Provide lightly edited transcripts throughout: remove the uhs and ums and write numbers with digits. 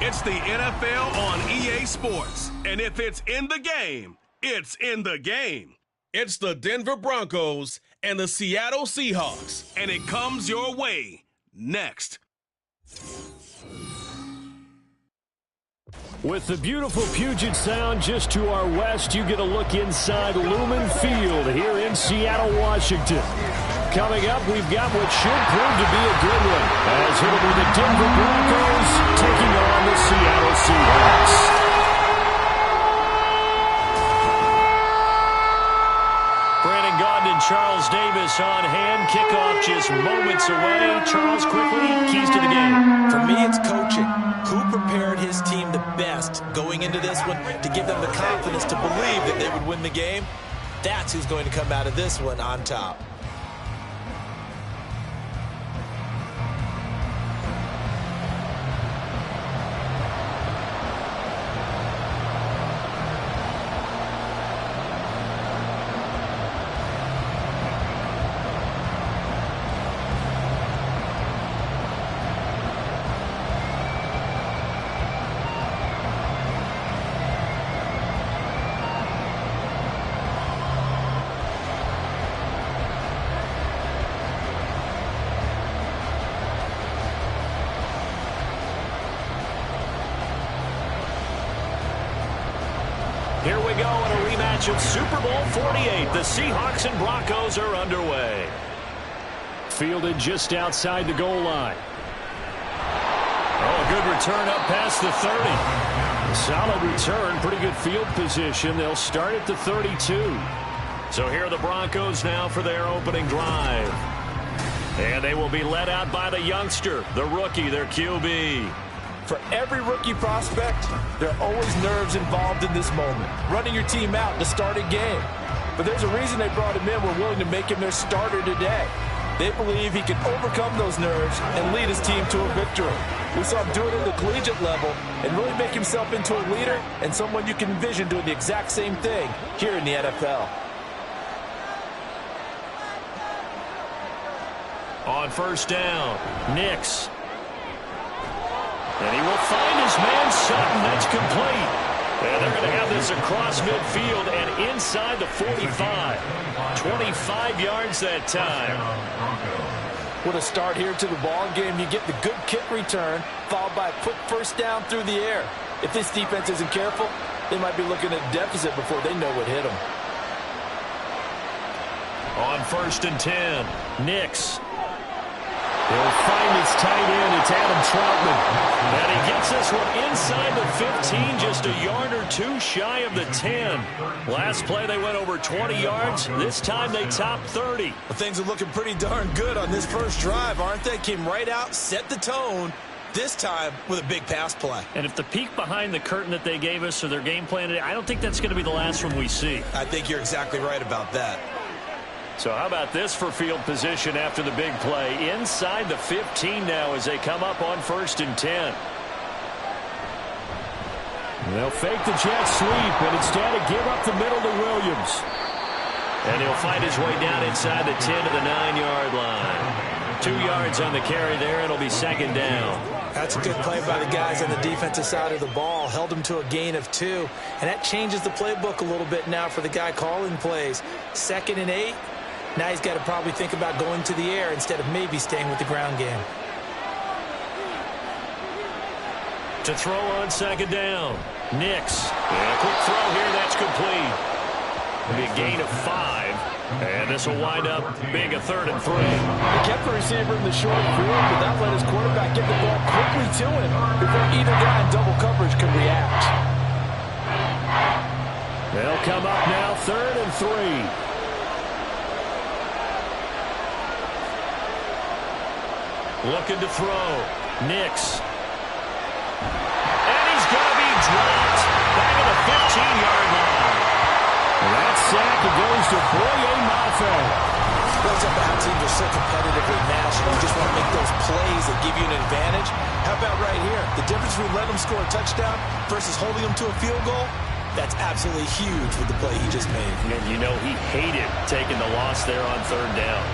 It's the NFL on EA Sports. And if it's in the game, it's in the game. It's the Denver Broncos and the Seattle Seahawks. And it comes your way next. With the beautiful Puget Sound just to our west, you get a look inside Lumen Field here in Seattle, Washington. Coming up, we've got what should prove to be a good one, as it'll be the Denver Broncos taking on the Seattle Seahawks. Brandon Gaudin and Charles Davis on hand. Kickoff just moments away. Charles, quickly, keys to the game. For me, it's coaching. Who prepared his team the best going into this one to give them the confidence to believe that they would win the game? That's who's going to come out of this one on top. Here we go in a rematch of Super Bowl 48. The Seahawks and Broncos are underway. Fielded just outside the goal line. Oh, a good return up past the 30. A solid return, pretty good field position. They'll start at the 32. So here are the Broncos now for their opening drive. And they will be led out by the youngster, the rookie, their QB. For every rookie prospect, there are always nerves involved in this moment. Running your team out to start a game. But there's a reason they brought him in. We're willing to make him their starter today. They believe he can overcome those nerves and lead his team to a victory. We saw him do it at the collegiate level and really make himself into a leader and someone you can envision doing the exact same thing here in the NFL. On first down, Nix. And he will find his man, Sutton. That's complete. And they're going to have this across midfield and inside the 45. 25 yards that time. What a start here to the ball game. You get the good kick return, followed by a quick first down through the air. If this defense isn't careful, they might be looking at a deficit before they know what hit them. On first and 10, Nix. He'll find his tight end. It's Adam Troutman. And he gets this one inside the 15, just a yard or two shy of the 10. Last play, they went over 20 yards. This time, they topped 30. Well, things are looking pretty darn good on this first drive, aren't they? Came right out, set the tone, this time with a big pass play. And if the peek behind the curtain that they gave us or their game plan today, I don't think that's going to be the last one we see. I think you're exactly right about that. So how about this for field position after the big play? Inside the 15 now as they come up on first and 10. They'll fake the jet sweep and instead give up the middle to Williams. And he'll find his way down inside the 10 to the 9-yard line. 2 yards on the carry there. It'll be second down. That's a good play by the guys on the defensive side of the ball. Held them to a gain of 2. And that changes the playbook a little bit now for the guy calling plays. 2nd and 8. Now he's got to probably think about going to the air instead of maybe staying with the ground game. To throw on second down, Nix. And a quick throw here, that's complete. It'll be a gain of 5. And this will wind up being a 3rd and 3. He kept the receiver in the short field, but that let his quarterback get the ball quickly to him before either guy in double coverage could react. They'll come up now, 3rd and 3. Looking to throw. Nix. And he's going to be dropped back at the 15-yard line. That sack goes to Boye Mafe. Those up-out teams are so competitively matched. You just want to make those plays that give you an advantage. How about right here? The difference between letting them score a touchdown versus holding them to a field goal, that's absolutely huge with the play he just made. And you know he hated taking the loss there on 3rd down.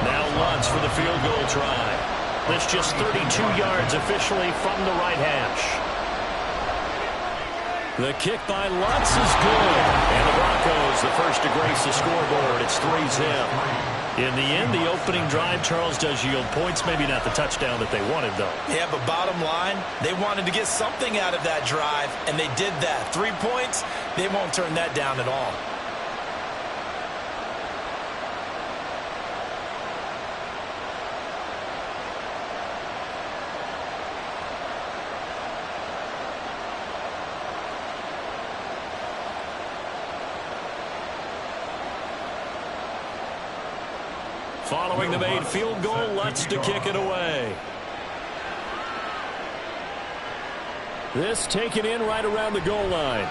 Now Lutz for the field goal try. This just 32 yards officially from the right hash. The kick by Lutz is good. And the Broncos, the first to grace the scoreboard. It's 3-zip. In the end, the opening drive, Charles, does yield points. Maybe not the touchdown that they wanted, though. Yeah, but bottom line, they wanted to get something out of that drive, and they did that. 3 points, they won't turn that down at all. Following the made field goal, Lutz to kick it away. This taken in right around the goal line.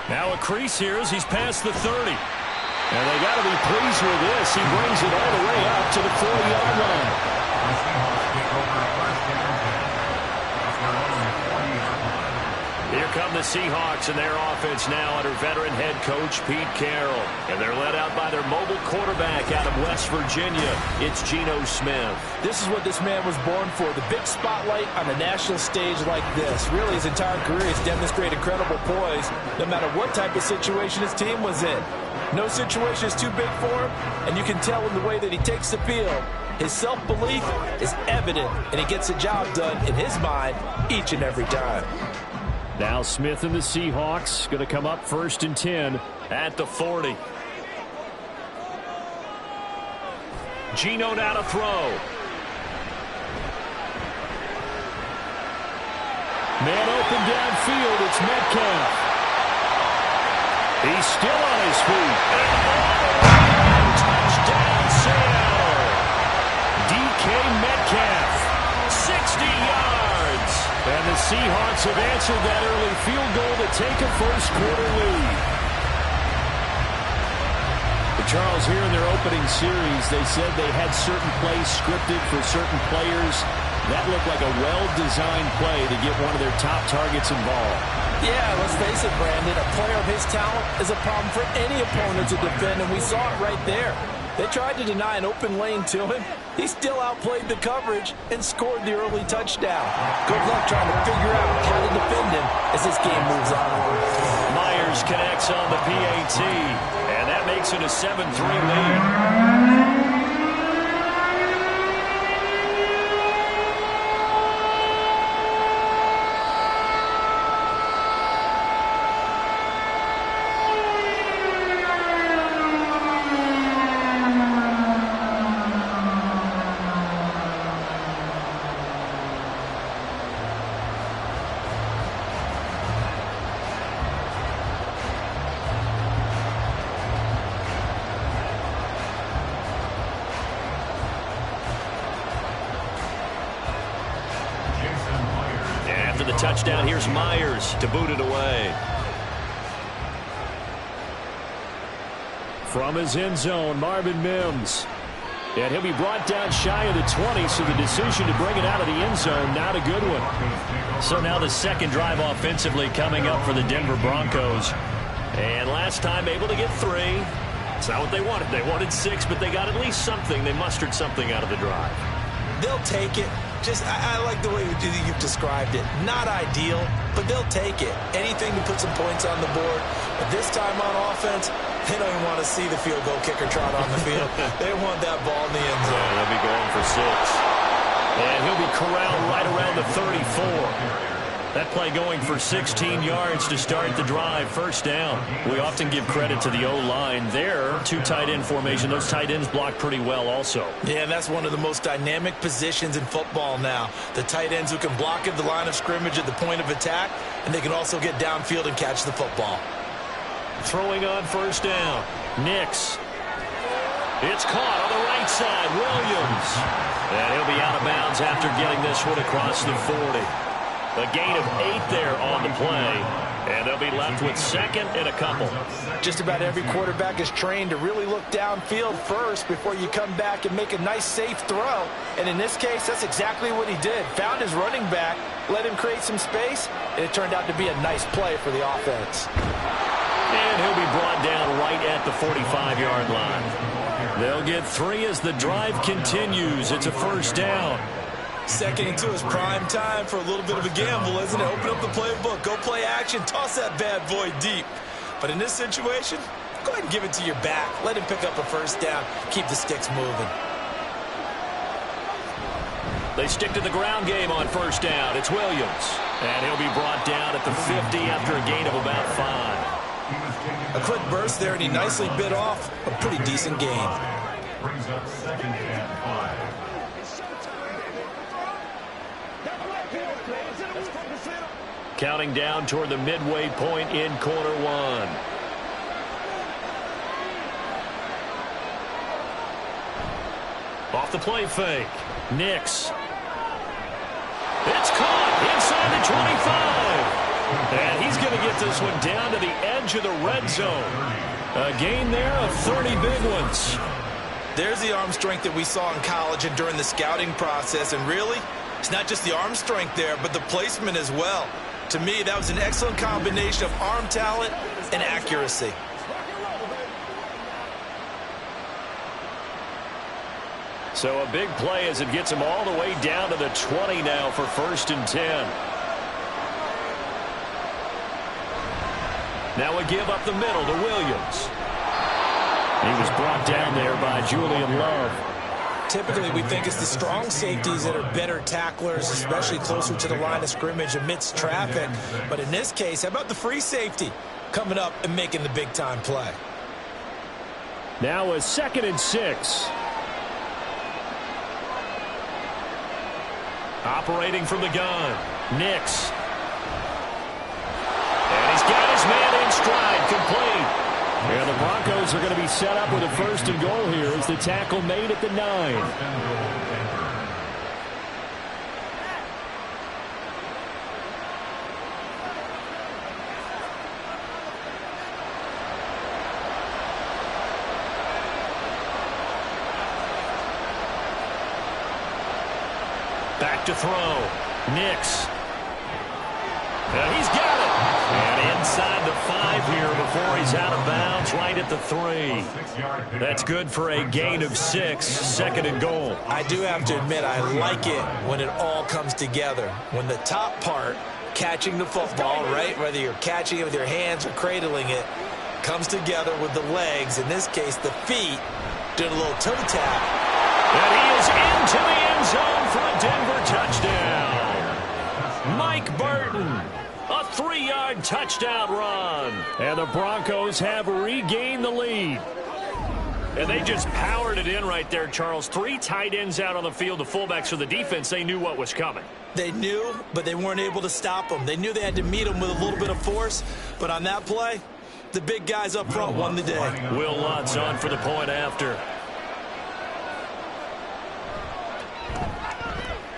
Now a crease here as he's past the 30. And they got to be pleased with this. He brings it all the way up to the 40-yard line. Here come the Seahawks and their offense now under veteran head coach Pete Carroll. And they're led out by their mobile quarterback out of West Virginia. It's Geno Smith. This is what this man was born for, the big spotlight on a national stage like this. Really, his entire career has demonstrated incredible poise, no matter what type of situation his team was in. No situation is too big for him, and you can tell in the way that he takes the field. His self-belief is evident, and he gets the job done in his mind each and every time. Now Smith and the Seahawks going to come up 1st and 10 at the 40. Geno now to throw. Man open downfield. It's Metcalf. He's still on his feet. And touchdown Seattle. DK Metcalf. 60 yards. And the Seahawks have answered that early field goal to take a first-quarter lead. But Charles, here in their opening series, they said they had certain plays scripted for certain players. That looked like a well-designed play to get one of their top targets involved. Yeah, let's face it, Brandon. A player of his talent is a problem for any opponent to defend, and we saw it right there. They tried to deny an open lane to him. He still outplayed the coverage and scored the early touchdown. Good luck trying to figure out how to defend him as this game moves on. Myers connects on the PAT, and that makes it a 7-3 lead. Touchdown, here's Myers to boot it away. From his end zone, Marvin Mims. And he'll be brought down shy of the 20, so the decision to bring it out of the end zone, not a good one. So now the second drive offensively coming up for the Denver Broncos. And last time able to get 3. It's not what they wanted. They wanted 6, but they got at least something. They mustered something out of the drive. They'll take it. I like the way you've described it. Not ideal, but they'll take it. Anything to put some points on the board. But this time on offense, they don't even want to see the field goal kicker trot on the field. They want that ball in the end zone. Yeah, they'll be going for 6. And he'll be corralled right around the 34. That play going for 16 yards to start the drive. First down. We often give credit to the O-line there. 2 tight end formation. Those tight ends block pretty well also. Yeah, and that's one of the most dynamic positions in football now. The tight ends who can block at the line of scrimmage at the point of attack, and they can also get downfield and catch the football. Throwing on first down. Nix. It's caught on the right side. Williams. And he'll be out of bounds after getting this one across the 40. A gain of 8 there on the play, and they'll be left with 2nd and a couple. Just about every quarterback is trained to really look downfield first before you come back and make a nice, safe throw. And in this case, that's exactly what he did. Found his running back, let him create some space, and it turned out to be a nice play for the offense. And he'll be brought down right at the 45-yard line. They'll get 3 as the drive continues. It's a first down. Second into his prime time for a little bit of a gamble, isn't it? Open up the playbook, go play action, toss that bad boy deep. But in this situation, go ahead and give it to your back. Let him pick up a first down. Keep the sticks moving. They stick to the ground game on first down. It's Williams. And he'll be brought down at the 50 after a gain of about 5. A quick burst there, and he nicely bit off a pretty decent gain. Brings up second and 5. Counting down toward the midway point in quarter 1. Off the play fake. Nix. It's caught inside the 25. And he's going to get this one down to the edge of the red zone. A gain there of 30 big ones. There's the arm strength that we saw in college and during the scouting process. And really, it's not just the arm strength there, but the placement as well. To me, that was an excellent combination of arm talent and accuracy. So a big play as it gets him all the way down to the 20 now for 1st and 10. Now a give up the middle to Williams. He was brought down there by Julian Love. Typically, we think it's the strong safeties that are better tacklers, especially closer to the line of scrimmage amidst traffic. But in this case, how about the free safety coming up and making the big-time play? Now a 2nd and 6. Operating from the gun, Nix. And he's got his man in stride, complete. And the Broncos are going to be set up with a 1st and goal here as the tackle made at the 9. Back to throw. Nix. And he's got it. And inside the 5 here before he's out of bounds, right at the 3. That's good for a gain of 6, 2nd and goal. I do have to admit, I like it when it all comes together. When the top part, catching the football, right, whether you're catching it with your hands or cradling it, comes together with the legs, in this case the feet, doing a little toe tap. And he is into the end zone for a Denver touchdown. Mike Burton, a 3-yard touchdown run. And the Broncos have regained the lead. And they just powered it in right there, Charles. 3 tight ends out on the field. The fullbacks for the defense, they knew what was coming. They knew, but they weren't able to stop them. They knew they had to meet them with a little bit of force. But on that play, the big guys up front won the day. Will Lutz on for the point after.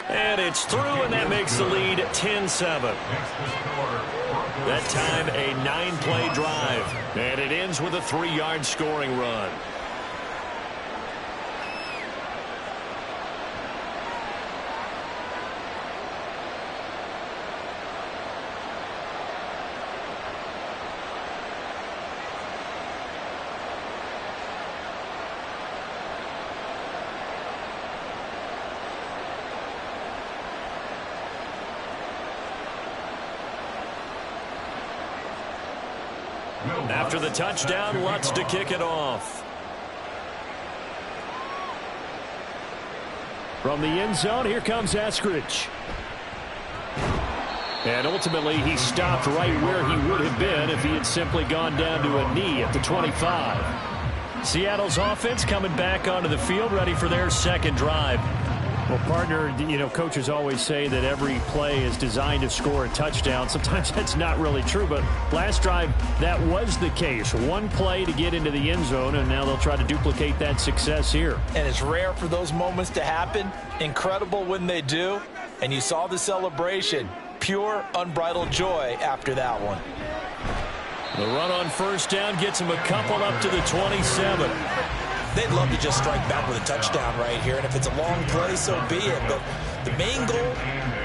And it's through, and that makes the lead 10-7. That time, a 9-play drive. And it ends with a 3-yard scoring run. After the touchdown, Lutz to kick it off. From the end zone, here comes Eskridge. And ultimately, he stopped right where he would have been if he had simply gone down to a knee at the 25. Seattle's offense coming back onto the field, ready for their second drive. Well, partner, you know, coaches always say that every play is designed to score a touchdown. Sometimes that's not really true, but last drive, that was the case. One play to get into the end zone, and now they'll try to duplicate that success here. And it's rare for those moments to happen. Incredible when they do. And you saw the celebration. Pure, unbridled joy after that one. The run on first down gets him a couple up to the 27. They'd love to just strike back with a touchdown right here, and if it's a long play, so be it. But the main goal,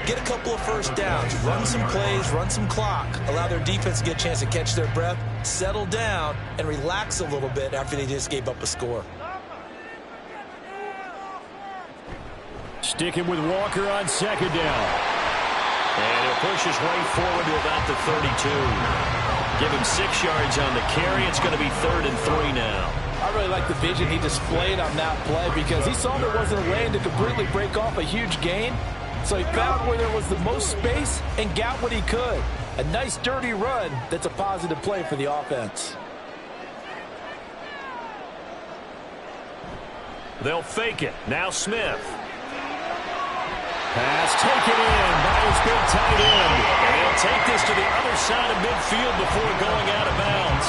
get a couple of first downs, run some plays, run some clock, allow their defense to get a chance to catch their breath, settle down, and relax a little bit after they just gave up a score. Sticking with Walker on second down. And he'll push his way forward to about the 32. Give him 6 yards on the carry. It's going to be 3rd and 3 now. I really like the vision he displayed on that play because he saw there wasn't a lane to completely break off a huge gain. So he found where there was the most space and got what he could. A nice, dirty run that's a positive play for the offense. They'll fake it. Now Smith. Pass taken in by his big tight end. And he'll take this to the other side of midfield before going out of bounds.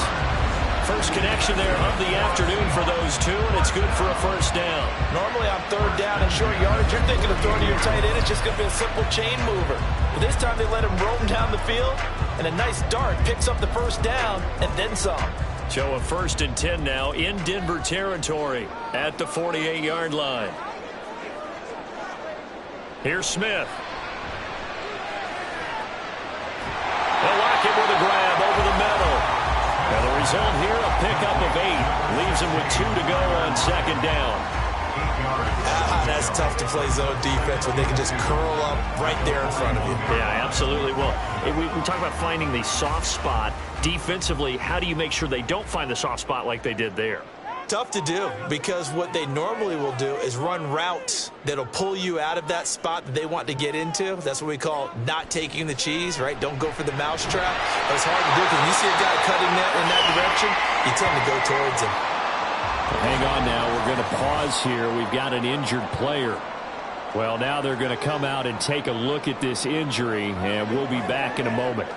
First connection there of the afternoon for those two, and it's good for a first down. Normally on 3rd down and short yardage, you're thinking of throwing to your tight end. It's just going to be a simple chain mover. But this time they let him roam down the field, and a nice dart picks up the first down and then some. So a 1st and 10 now in Denver territory at the 48-yard line. Here's Smith. They'll lock it with a grab over the middle. And the result here, a pickup of 8. Leaves him with 2 to go on 2nd down. That's tough to play zone defense when they can just curl up right there in front of you. Yeah, absolutely. Well, we talk about finding the soft spot. Defensively, how do you make sure they don't find the soft spot like they did there? Tough to do because what they normally will do is run routes that'll pull you out of that spot that they want to get into. That's what we call not taking the cheese, right? Don't go for the mousetrap. It's hard to do because when you see a guy cutting that in that direction, you tend to go towards him. Hang on now. We're going to pause here. We've got an injured player. Well, now they're going to come out and take a look at this injury, and we'll be back in a moment.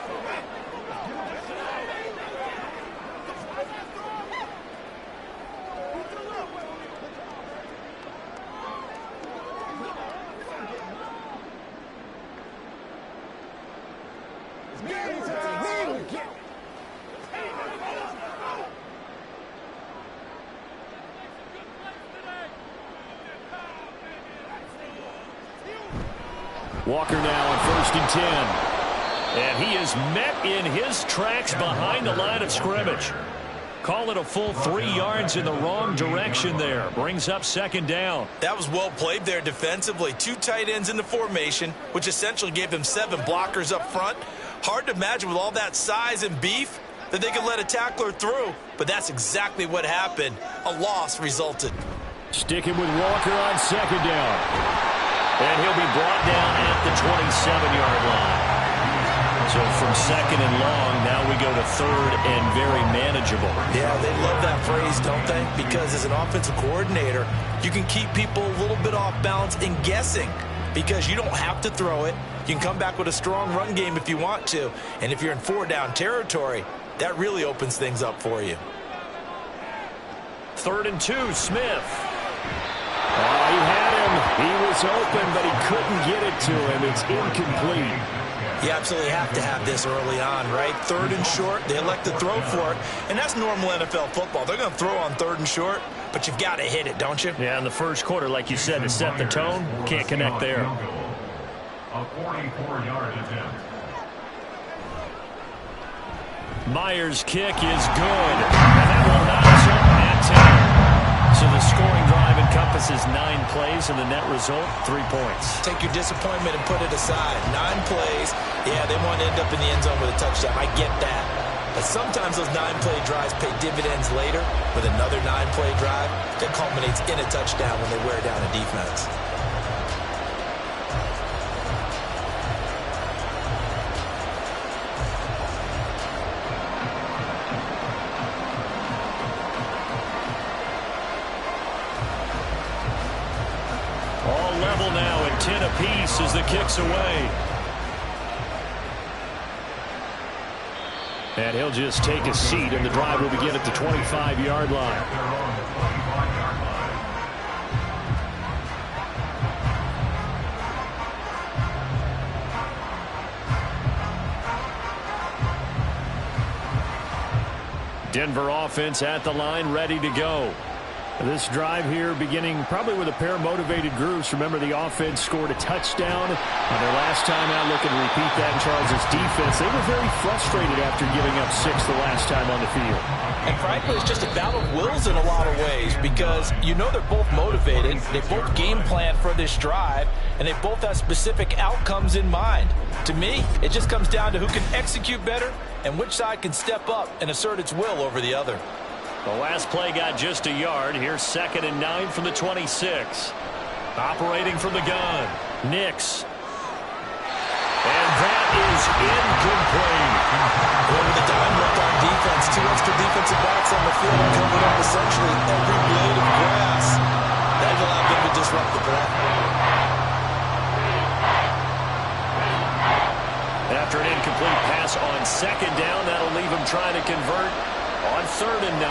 Walker now on 1st and 10. And he is met in his tracks behind the line of scrimmage. Call it a full 3 yards in the wrong direction there. Brings up 2nd down. That was well played there defensively. 2 tight ends in the formation, which essentially gave them 7 blockers up front. Hard to imagine with all that size and beef that they could let a tackler through, but that's exactly what happened. A loss resulted. Sticking with Walker on 2nd down. And he'll be brought down at the 27-yard line. So from 2nd and long, now we go to 3rd and very manageable. Yeah, they love that phrase, don't they? Because as an offensive coordinator, you can keep people a little bit off balance and guessing because you don't have to throw it. You can come back with a strong run game if you want to. And if you're in 4-down territory, that really opens things up for you. 3rd and 2, Smith. Oh, he had him. He was open, but he couldn't get it to him. It's incomplete. You absolutely have to have this early on, right? 3rd and short, they elect to throw for it, and that's normal NFL football. They're going to throw on 3rd and short, but you've got to hit it, don't you? Yeah, in the first quarter, like you said, to set the tone, can't connect there. A 44-yard attempt. Myers' kick is good, and that will knock us up at 10. So the scoring drive encompasses 9 plays, and the net result, 3 points. Take your disappointment and put it aside. 9 plays. Yeah, they want to end up in the end zone with a touchdown. I get that. But sometimes those 9-play drives pay dividends later with another 9-play drive that culminates in a touchdown when they wear down a defense. All level now at 10 apiece as the kick's away. And he'll just take a seat, and the drive will begin at the 25-yard line. Denver offense at the line, ready to go. This drive here beginning probably with a pair of motivated groups. Remember, the offense scored a touchdown on their last time out. Looking to repeat that in Charles' defense. They were very frustrated after giving up 6 the last time on the field. And frankly, it's just a battle of wills in a lot of ways because you know they're both motivated. They both game plan for this drive, and they both have specific outcomes in mind. To me, it just comes down to who can execute better and which side can step up and assert its will over the other. The last play got just a yard. Here's 2nd and 9 from the 26. Operating from the gun, Nix. And that is incomplete. Over the dime left on defense, 2 extra defensive backs on the field and covered up essentially every blade of grass. That allowed them to disrupt the play. After an incomplete pass on 2nd down, that'll leave him trying to convert on 3rd and 9.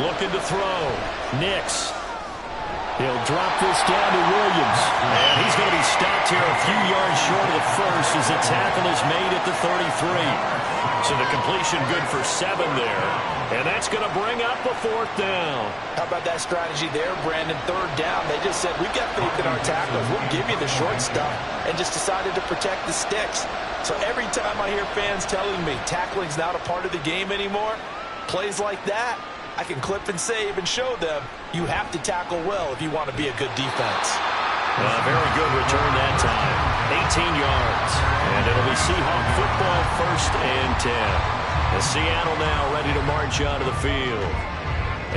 Looking to throw. Nix. He'll drop this down to Williams. And he's going to be stopped here a few yards short of the first as the tackle is made at the 33. So the completion good for 7 there. And that's going to bring up a 4th down. How about that strategy there, Brandon? 3rd down. They just said, we've got faith in our tackles. We'll give you the short stuff. And just decided to protect the sticks. So every time I hear fans telling me tackling's not a part of the game anymore, plays like that, I can clip and save and show them you have to tackle well if you want to be a good defense. Very good return that time. 18 yards. And it'll be Seahawk football, 1st and 10. And Seattle now ready to march onto the field.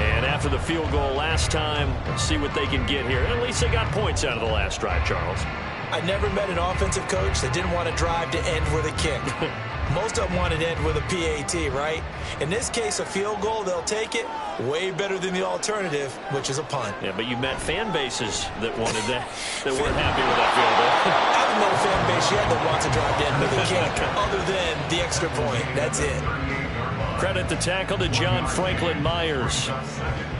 And after the field goal last time, see what they can get here. At least they got points out of the last drive, Charles. I never met an offensive coach that didn't want to drive to end with a kick. Most of them want to end with a PAT, right? In this case, a field goal, they'll take it. Way better than the alternative, which is a punt. Yeah, but you met fan bases that wanted that, that weren't happy with that field goal. I haven't met a fan base yet that wants to drive to end with a kick, other than the extra point. That's it. Credit the tackle to John Franklin Myers.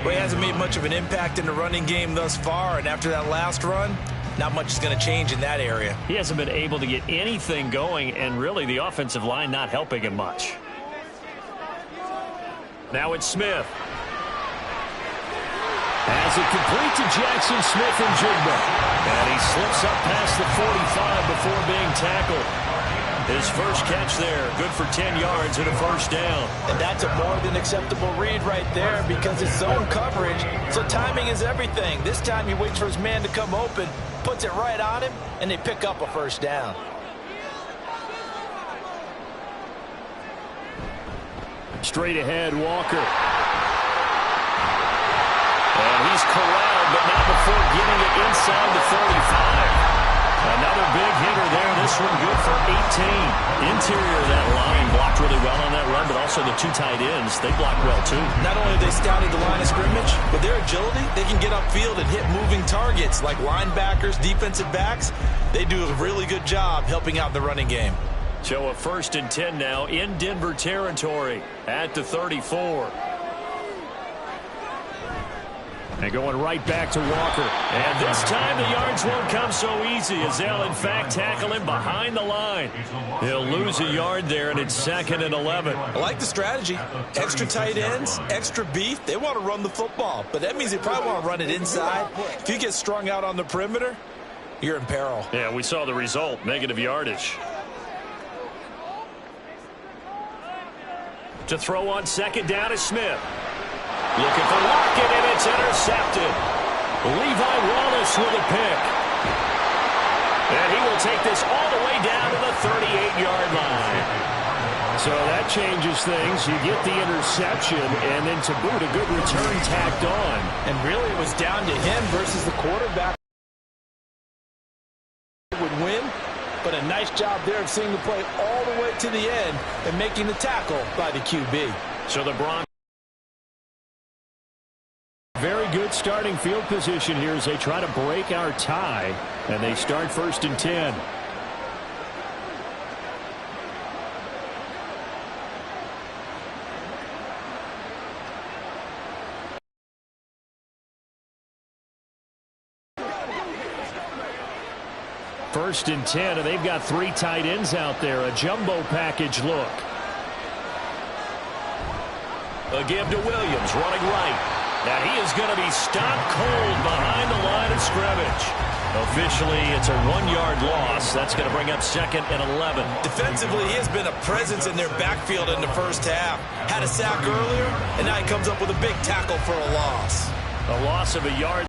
Well, he hasn't made much of an impact in the running game thus far, and after that last run, not much is going to change in that area. He hasn't been able to get anything going, and really the offensive line not helping him much. Now it's Smith. Has it complete to Jackson Smith-Njigba. And he slips up past the 45 before being tackled. His first catch there, good for 10 yards and a 1st down. And that's a more than acceptable read right there because it's zone coverage, so timing is everything. This time he waits for his man to come open, puts it right on him, and they pick up a 1st down. Straight ahead, Walker. And he's corralled, but not before getting it inside the 35. Another big hitter there. This one good for 18. Interior of that line blocked really well on that run, but also the 2 tight ends, they blocked well too. Not only have they scouted the line of scrimmage, but their agility, they can get upfield and hit moving targets like linebackers, defensive backs. They do a really good job helping out the running game. So a 1st and 10 now in Denver territory at the 34. And going right back to Walker. And this time the yards won't come so easy as they'll in fact tackle him behind the line. He'll lose a yard there, and it's 2nd and 11. I like the strategy. Extra tight ends, extra beef. They want to run the football, but that means they probably want to run it inside. If you get strung out on the perimeter, you're in peril. Yeah, we saw the result, negative yardage. To throw on 2nd down is Smith. Looking for Lockett, and it's intercepted. Levi Wallace with a pick. And he will take this all the way down to the 38-yard line. So that changes things. You get the interception, and then to boot, a good return tacked on. And really, it was down to him versus the quarterback. Would win, but a nice job there of seeing the play all the way to the end and making the tackle by the QB. So the Broncos. Very good starting field position here as they try to break our tie, and they start 1st and 10. First and 10, and they've got 3 tight ends out there. A jumbo package look. A give to Williams, running right. Now he is going to be stopped cold behind the line of scrimmage. Officially, it's a 1-yard loss. That's going to bring up 2nd and 11. Defensively, he has been a presence in their backfield in the first half. Had a sack earlier, and now he comes up with a big tackle for a loss. A loss of a yard.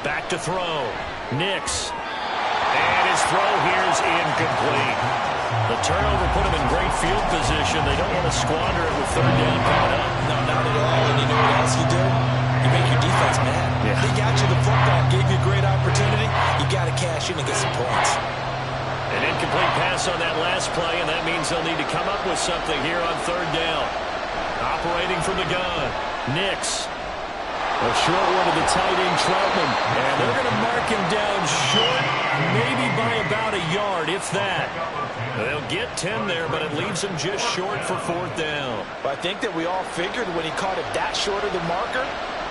Back to throw. Nix. And his throw here is incomplete. The turnover put him in great field position. They don't want to squander it with 3rd down coming up. No, not at all. And you know what else you do? You make your defense mad. Yeah. They got you the football, gave you a great opportunity. You got to cash in and get some points. An incomplete pass on that last play, and that means they'll need to come up with something here on 3rd down. Operating from the gun. Nix. A short one to the tight end, Troutman. And they're going to mark him down short, maybe by about a yard, if that. They'll get 10 there, but it leaves him just short for 4th down. I think that we all figured when he caught it that short of the marker,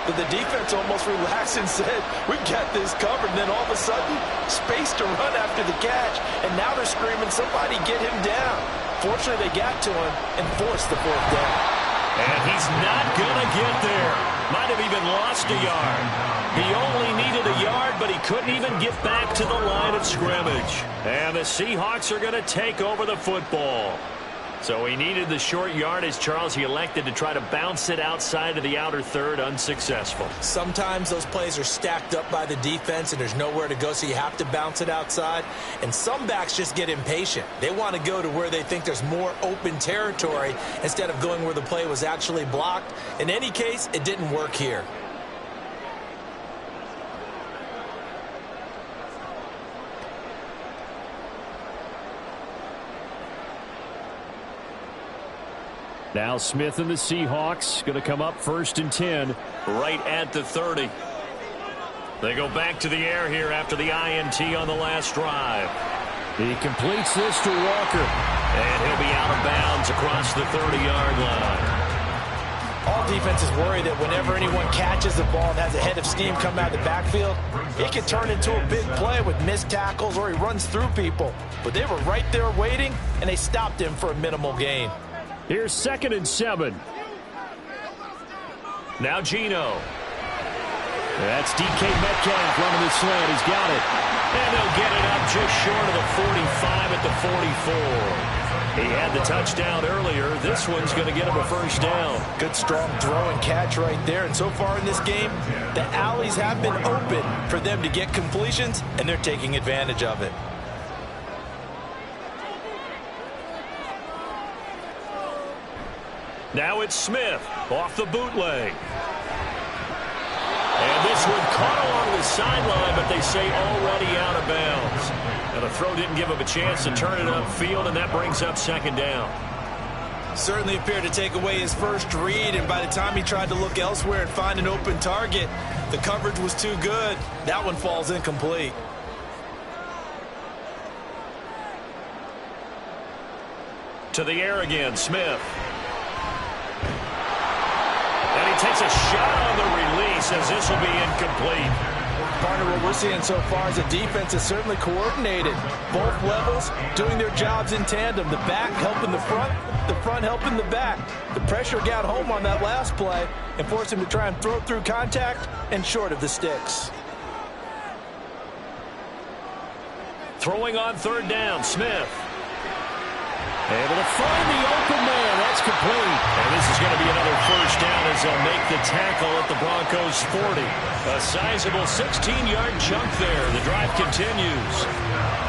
that the defense almost relaxed and said, we've got this covered. And then all of a sudden, space to run after the catch. And now they're screaming, somebody get him down. Fortunately, they got to him and forced the 4th down. And he's not going to get there. Might have even lost a yard. He only needed a yard, but he couldn't even get back to the line of scrimmage. And the Seahawks are going to take over the football. So he needed the short yardage, Charles. He elected to try to bounce it outside of the outer third, unsuccessful. Sometimes those plays are stacked up by the defense and there's nowhere to go, so you have to bounce it outside. And some backs just get impatient. They want to go to where they think there's more open territory instead of going where the play was actually blocked. In any case, it didn't work here. Now Smith and the Seahawks going to come up 1st and 10 right at the 30. They go back to the air here after the INT on the last drive. He completes this to Walker. And he'll be out of bounds across the 30-yard line. All defenses worry that whenever anyone catches the ball and has a head of steam come out of the backfield, it can turn into a big play with missed tackles or he runs through people. But they were right there waiting, and they stopped him for a minimal gain. Here's 2nd and 7. Now Geno. That's DK Metcalf running the slant. He's got it. And they'll get it up just short of the 45 at the 44. He had the touchdown earlier. This one's going to get him a 1st down. Good strong throw and catch right there. And so far in this game, the alleys have been open for them to get completions, and they're taking advantage of it. Now it's Smith off the bootleg. And this one caught along the sideline, but they say already out of bounds. And the throw didn't give him a chance to turn it upfield, and that brings up 2nd down. Certainly appeared to take away his first read, and by the time he tried to look elsewhere and find an open target, the coverage was too good. That one falls incomplete. To the air again, Smith. And he takes a shot on the release as this will be incomplete. Partner, what we're seeing so far is a defense is certainly coordinated. Both levels doing their jobs in tandem. The back helping the front helping the back. The pressure got home on that last play and forced him to try and throw through contact and short of the sticks. Throwing on 3rd down, Smith. Able to find the open man. That's complete. And this is going to be another 1st down as they'll make the tackle at the Broncos' 40. A sizable 16-yard chunk there. The drive continues.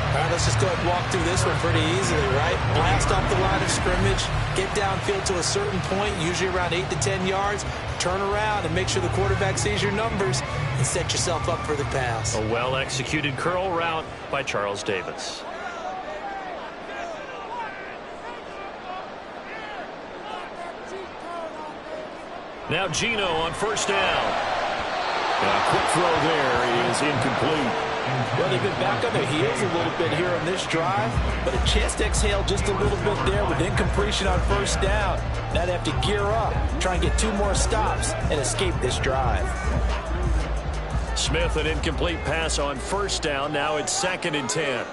All right, let's just go ahead and walk through this one pretty easily, right? Blast off the line of scrimmage, get downfield to a certain point, usually around 8 to 10 yards, turn around and make sure the quarterback sees your numbers and set yourself up for the pass. A well-executed curl route by Charles Davis. Now Geno on 1st down. And a quick throw there is incomplete. Well, they've been back on their heels a little bit here on this drive, but a chance to exhale just a little bit there with incompletion on 1st down. Now they have to gear up, try and get 2 more stops, and escape this drive. Smith, an incomplete pass on 1st down. Now it's 2nd and 10.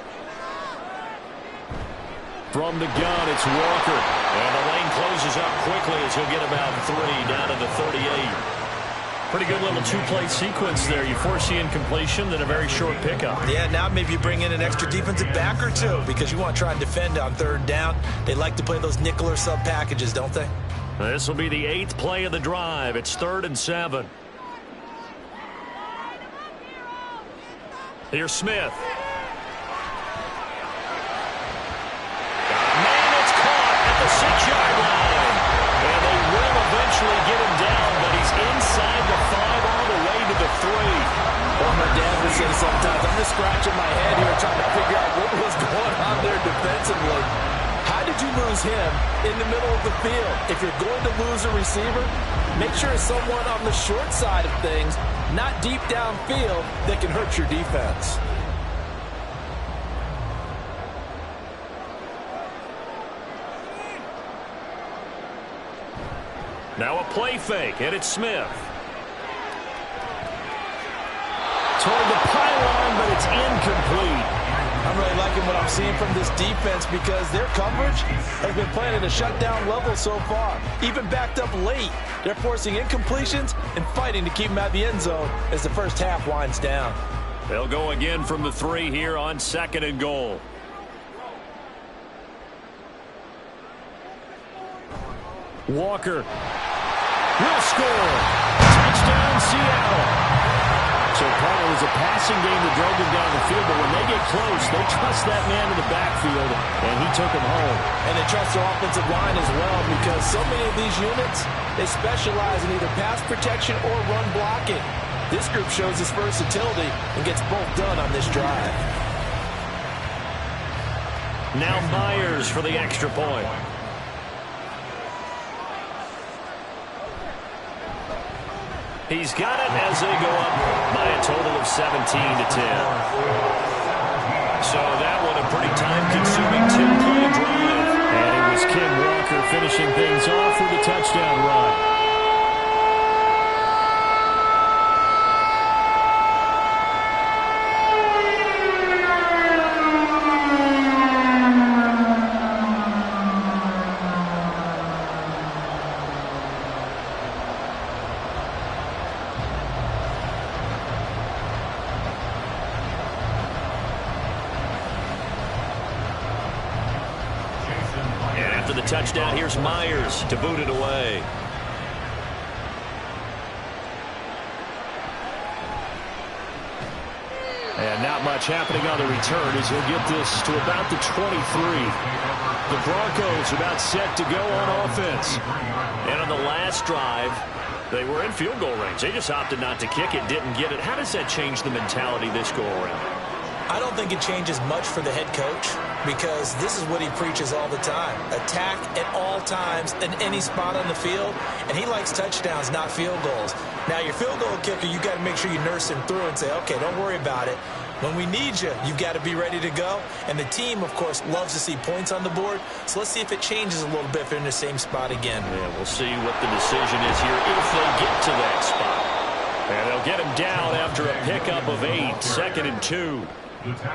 From the gun, it's Walker. And the lane closes up quickly as he'll get about 3 down to the 38. Pretty good little two-play sequence there. You force the incompletion, then a very short pickup. Yeah, now maybe you bring in an extra defensive back or two because you want to try and defend on 3rd down. They like to play those nickel or sub packages, don't they? This will be the 8th play of the drive. It's 3rd and 7. Here's Smith. Man, it's caught at the 6-yard line. And they will eventually get him down, but he's inside the 5 all the way to the 3. Well, my dad would say sometimes, I'm just scratching my head here trying to figure out what was going on there defensively. How did you lose him in the middle of the field? If you're going to lose a receiver, make sure it's someone on the short side of things, not deep downfield, that can hurt your defense. Now a play fake, and it's Smith. Toward the pylon, but it's incomplete. I'm really liking what I'm seeing from this defense because their coverage has been playing at a shutdown level so far. Even backed up late, they're forcing incompletions and fighting to keep them out of the end zone as the first half winds down. They'll go again from the 3 here on 2nd and goal. Walker will score. Touchdown, Seattle. So part of it was a passing game that drove them down the field, but when they get close, they trust that man in the backfield, and he took him home. And they trust their offensive line as well because so many of these units, they specialize in either pass protection or run blocking. This group shows its versatility and gets both done on this drive. Now Myers for the extra point. He's got it as they go up by a total of 17-10. So that one a pretty time-consuming 2-play drive. And it was Ken Walker finishing things off with a touchdown run. Touchdown, here's Myers to boot it away. And not much happening on the return as he'll get this to about the 23. The Broncos are about set to go on offense. And on the last drive, they were in field goal range. They just opted not to kick it, didn't get it. How does that change the mentality this go around? I don't think it changes much for the head coach because this is what he preaches all the time. Attack at all times in any spot on the field, and he likes touchdowns, not field goals. Now, your field goal kicker, you got to make sure you nurse him through and say, okay, don't worry about it. When we need you, you've got to be ready to go. And the team, of course, loves to see points on the board. So let's see if it changes a little bit if they're in the same spot again. Yeah, we'll see what the decision is here if they get to that spot. And they'll get him down after a pickup of 8, 2nd and 2.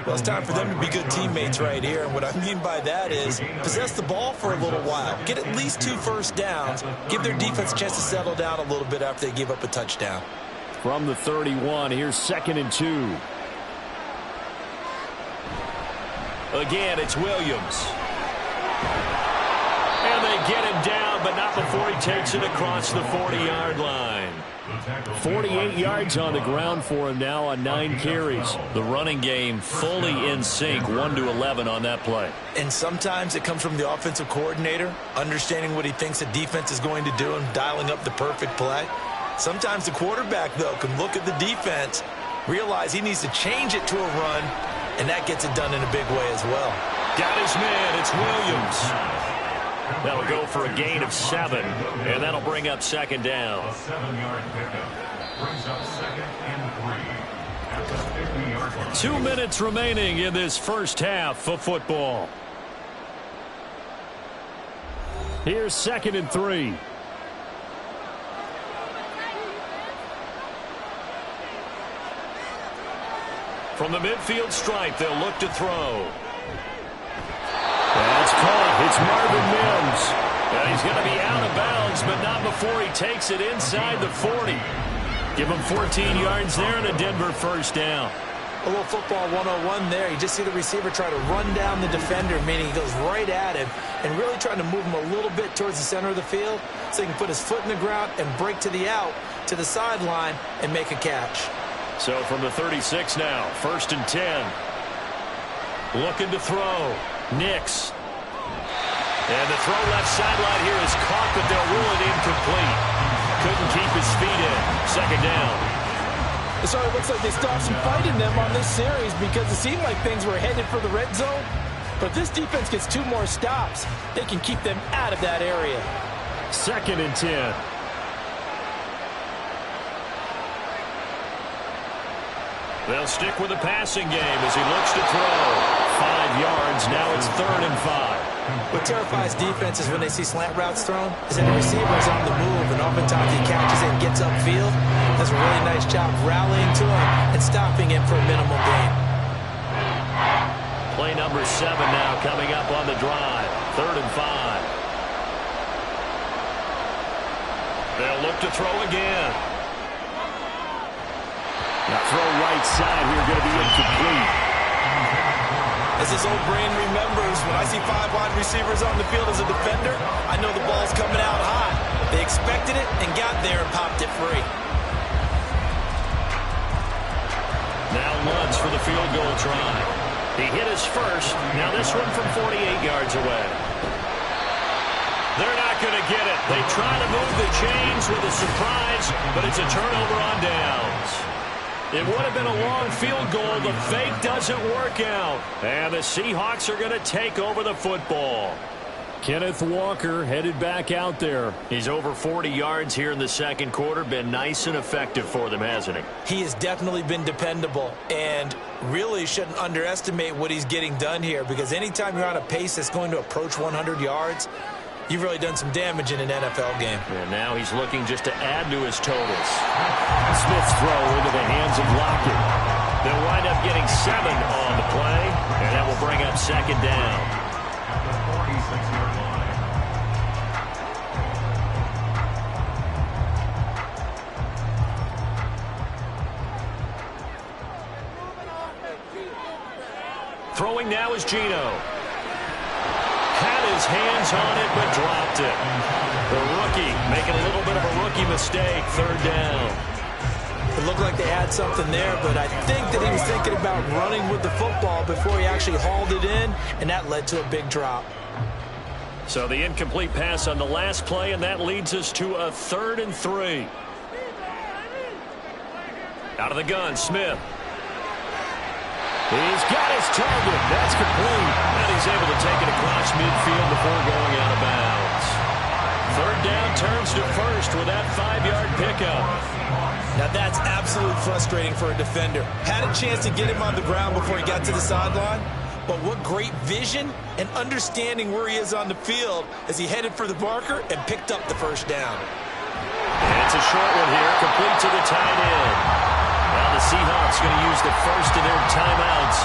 Well, it's time for them to be good teammates right here. And what I mean by that is possess the ball for a little while. Get at least 2 first downs. Give their defense a chance to settle down a little bit after they give up a touchdown. From the 31, here's 2nd and 2. Again, it's Williams. And they get him down, but not before he takes it across the 40-yard line. 48 yards on the ground for him now on 9 carries. The running game fully in sync, 1-11 on that play. And sometimes it comes from the offensive coordinator, understanding what he thinks the defense is going to do and dialing up the perfect play. Sometimes the quarterback, though, can look at the defense, realize he needs to change it to a run, and that gets it done in a big way as well. Got his man, it's Williams. That'll go for a gain of 7, and that'll bring up 2nd down. A 7-yard pickup brings up 2nd and 3 at the 50-yard line. 2 minutes remaining in this first half of football. Here's 2nd and 3. From the midfield stripe, they'll look to throw. That's caught. It's Marvin Mims. And he's going to be out of bounds, but not before he takes it inside the 40. Give him 14 yards there and a Denver first down. A little football 101 there. You just see the receiver try to run down the defender, meaning he goes right at him and really trying to move him a little bit towards the center of the field so he can put his foot in the ground and break to the out, to the sideline, and make a catch. So from the 36 now, 1st and 10. Looking to throw. Nix. And the throw left sideline here is caught, but they'll rule it incomplete. Couldn't keep his feet in. 2nd down. So it looks like they stopped some fight in them on this series because it seemed like things were headed for the red zone. But if this defense gets 2 more stops, they can keep them out of that area. 2nd and 10. They'll stick with the passing game as he looks to throw. 5 yards. Now it's 3rd and 5. What terrifies defenses when they see slant routes thrown is that the receiver is on the move, and oftentimes he catches it and gets upfield. Does a really nice job rallying to him and stopping him for a minimal gain. Play number 7 now coming up on the drive. 3rd and 5. They'll look to throw again. The throw right side here going to be incomplete. As this old brain remembers, when I see 5 wide receivers on the field as a defender, I know the ball's coming out high. They expected it and got there and popped it free. Now Lutz for the field goal try. He hit his first. Now this one from 48 yards away. They're not going to get it. They try to move the chains with a surprise, but it's a turnover on downs. It would have been a long field goal. The fake doesn't work out. And the Seahawks are going to take over the football. Kenneth Walker headed back out there. He's over 40 yards here in the 2nd quarter. Been nice and effective for them, hasn't he? He has definitely been dependable and really shouldn't underestimate what he's getting done here, because anytime you're on a pace that's going to approach 100 yards, you've really done some damage in an NFL game. And now he's looking just to add to his totals. Smith's throw into the hands of Lockett. They'll wind up getting 7 on the play, and that will bring up 2nd down. At the 46-yard line. Throwing now is Geno. Had his hands on it, but dropped it. The rookie making a little bit of a rookie mistake. 3rd down. It looked like they had something there, but I think that he was thinking about running with the football before he actually hauled it in, and that led to a big drop. So the incomplete pass on the last play, and that leads us to a 3rd and 3. Out of the gun, Smith. He's got his target. That's complete. And he's able to take it across midfield before going out of bounds. 3rd down turns to 1st with that 5-yard pickup. Now that's absolutely frustrating for a defender. Had a chance to get him on the ground before he got to the sideline, but what great vision and understanding where he is on the field as he headed for the marker and picked up the 1st down. And it's a short one here, complete to the tight end. Now the Seahawks going to use the first of their timeouts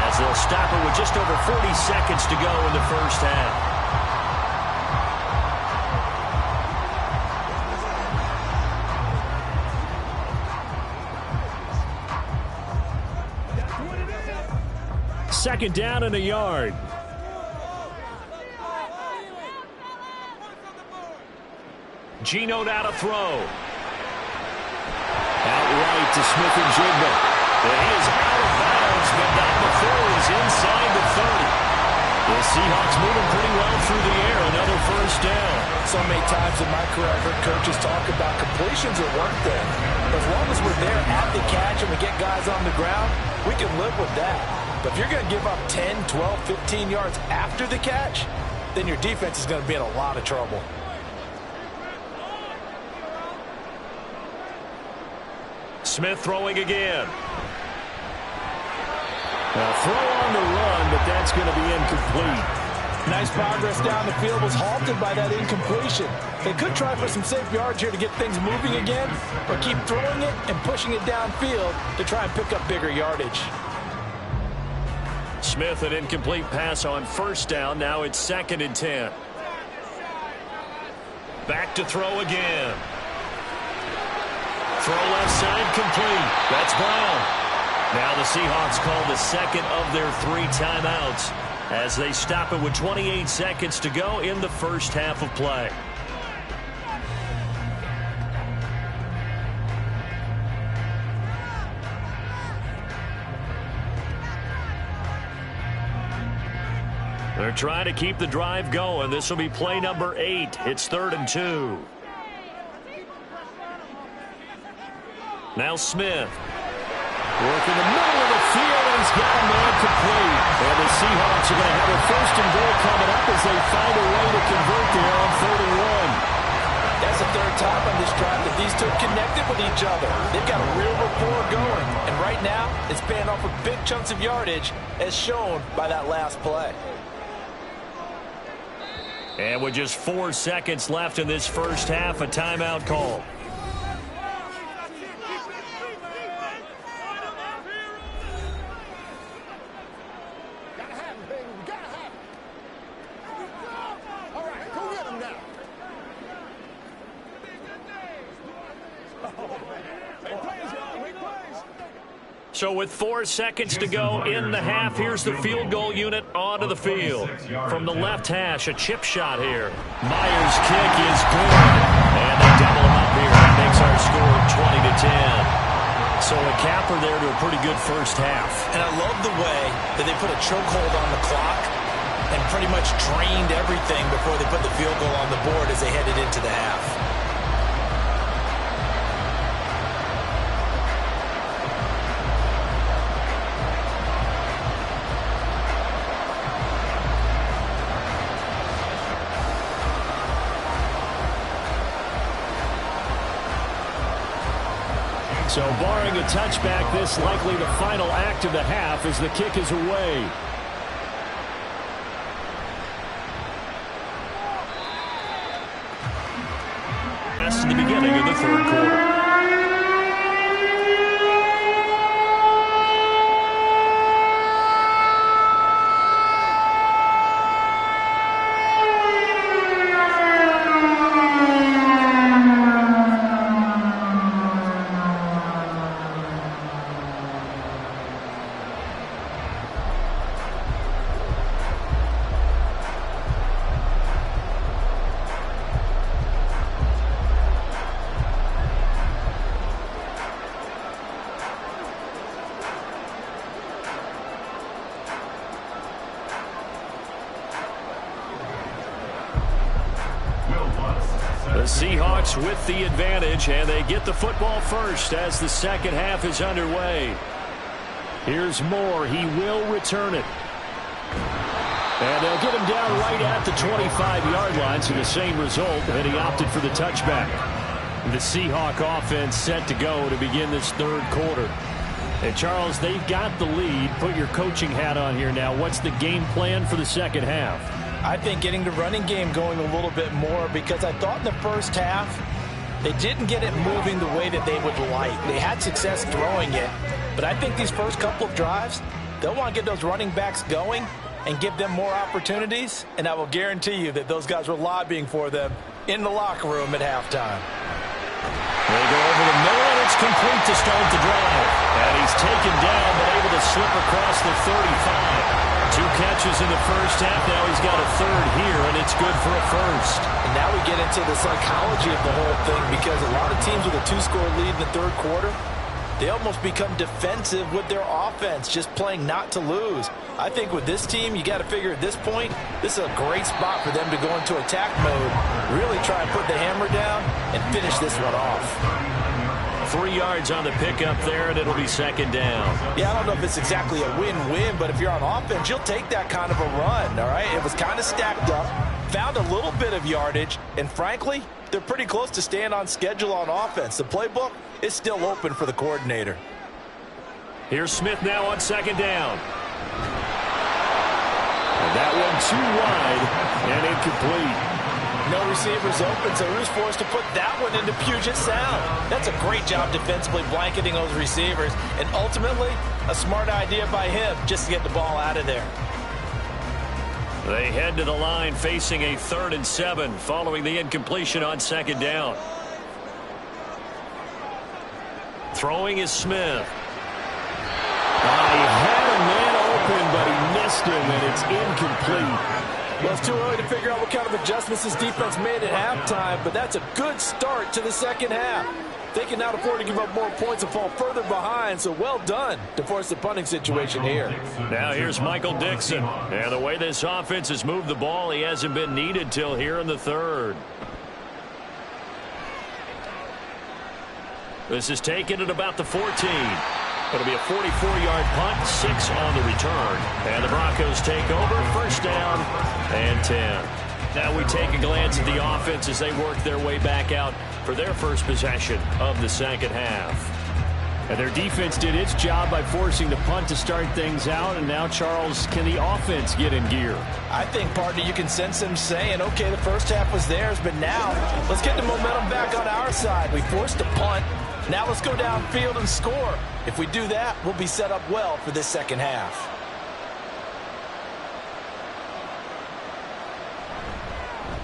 as they'll stop it with just over 40 seconds to go in the 1st half. Second down and a yard. Geno now to throw. Outright to Smith-Njigba. And he is out of bounds, but not before he's inside the 30. The Seahawks moving pretty well through the air. Another 1st down. So many times in my career I've heard coaches talk about completions are one thing. As long as we're there at the catch and we get guys on the ground, we can live with that. But if you're going to give up 10, 12, 15 yards after the catch, then your defense is going to be in a lot of trouble. Smith throwing again. A throw on the run, but that's going to be incomplete. Nice progress down the field was halted by that incompletion. They could try for some safe yards here to get things moving again, or keep throwing it and pushing it downfield to try and pick up bigger yardage. Smith, an incomplete pass on first down. Now it's 2nd and 10. Back to throw again. Throw left side complete. That's Brown. Now the Seahawks call the second of their 3 timeouts as they stop it with 28 seconds to go in the first half of play. They're trying to keep the drive going. This will be play number 8. It's 3rd and 2. Now Smith. Working the middle of the field, and he's got a man complete. And the Seahawks are going to have a 1st and goal coming up as they find a way to convert there on 3rd and 1. That's the 3rd time on this drive that these two connected with each other. They've got a real rapport going. And right now, it's paying off with big chunks of yardage, as shown by that last play. And with just 4 seconds left in this first half, a timeout call. So with 4 seconds to go in the half, here's the field goal unit onto the field. From the left hash, a chip shot here. Myers' kick is good. And they double him up here. That makes our score 20-10. So a capper there to a pretty good first half. And I love the way that they put a chokehold on the clock and pretty much drained everything before they put the field goal on the board as they headed into the half. So barring a touchback, this likely the final act of the half as the kick is away. That's the beginning of the 3rd quarter. Seahawks with the advantage, and they get the football first as the second half is underway. Here's Moore. He will return it. And they'll get him down right at the 25-yard line, so the same result, and he opted for the touchback. The Seahawk offense set to go to begin this 3rd quarter. And, Charles, they've got the lead. Put your coaching hat on here now. What's the game plan for the second half? I think getting the running game going a little bit more, because I thought in the first half they didn't get it moving the way that they would like. They had success throwing it, but I think these first couple of drives, they'll want to get those running backs going and give them more opportunities, and I will guarantee you that those guys were lobbying for them in the locker room at halftime. They go over the middle, and it's complete to start the drive. And he's taken down, but able to slip across the 35. 2 catches in the first half. Now he's got a 3rd here, and it's good for a 1st. And now we get into the psychology of the whole thing, because a lot of teams with a 2-score lead in the 3rd quarter, they almost become defensive with their offense, just playing not to lose. I think with this team, you got to figure at this point, this is a great spot for them to go into attack mode, really try and put the hammer down and finish this one off. 3 yards on the pickup there, and it'll be 2nd down. Yeah, I don't know if it's exactly a win-win, but if you're on offense, you'll take that kind of a run, all right? It was kind of stacked up, found a little bit of yardage, and frankly, they're pretty close to staying on schedule on offense. The playbook is still open for the coordinator. Here's Smith now on 2nd down. And that one too wide and incomplete. No receivers open, so he was forced to put that one into Puget Sound. That's a great job defensively blanketing those receivers, and ultimately, a smart idea by him just to get the ball out of there. They head to the line facing a 3rd and 7 following the incompletion on 2nd down. Throwing is Smith. He had a man open, but he missed him, and it's incomplete. Well, it's too early to figure out what kind of adjustments this defense made at halftime, but that's a good start to the second half. They can now afford to give up more points and fall further behind, so well done to force the punting situation here. Now here's Michael Dixon. And the way this offense has moved the ball, he hasn't been needed till here in the 3rd. This is taken at about the 14. It'll be a 44-yard punt, 6 on the return. And the Broncos take over, 1st down and 10. Now we take a glance at the offense as they work their way back out for their first possession of the second half. And their defense did its job by forcing the punt to start things out. And now, Charles, can the offense get in gear? I think, partner, you can sense them saying, okay, the first half was theirs, but now let's get the momentum back on our side. We forced a punt. Now let's go downfield and score. If we do that, we'll be set up well for this second half.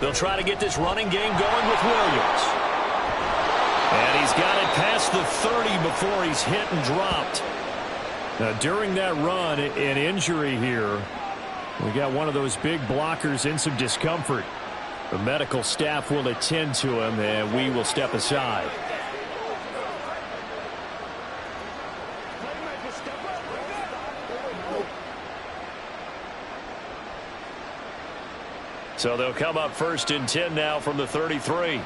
They'll try to get this running game going with Williams. And he's got it past the 30 before he's hit and dropped. Now, during that run, an injury here. We got one of those big blockers in some discomfort. The medical staff will attend to him, and we will step aside. So they'll come up 1st and 10 now from the 33.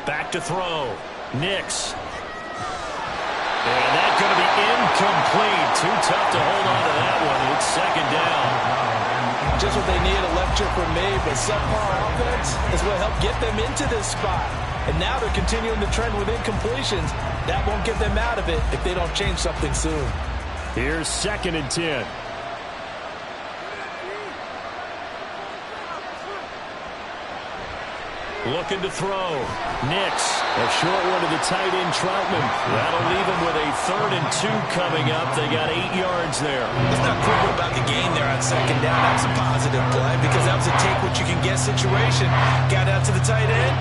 Back to throw. Nix. And that's going to be incomplete. Too tough to hold on to that one. It's 2nd down. Just what they need, a lecture from me, but subpar offense is what helped get them into this spot. And now they're continuing the trend with incompletions. That won't get them out of it if they don't change something soon. Here's 2nd and 10. Looking to throw. Nix. A short one to the tight end, Troutman. That'll leave him with a 3rd and 2 coming up. They got 8 yards there. Let's not quibble about the game there on 2nd down. That was a positive play because that was a take-what-you-can-get situation. Got out to the tight end.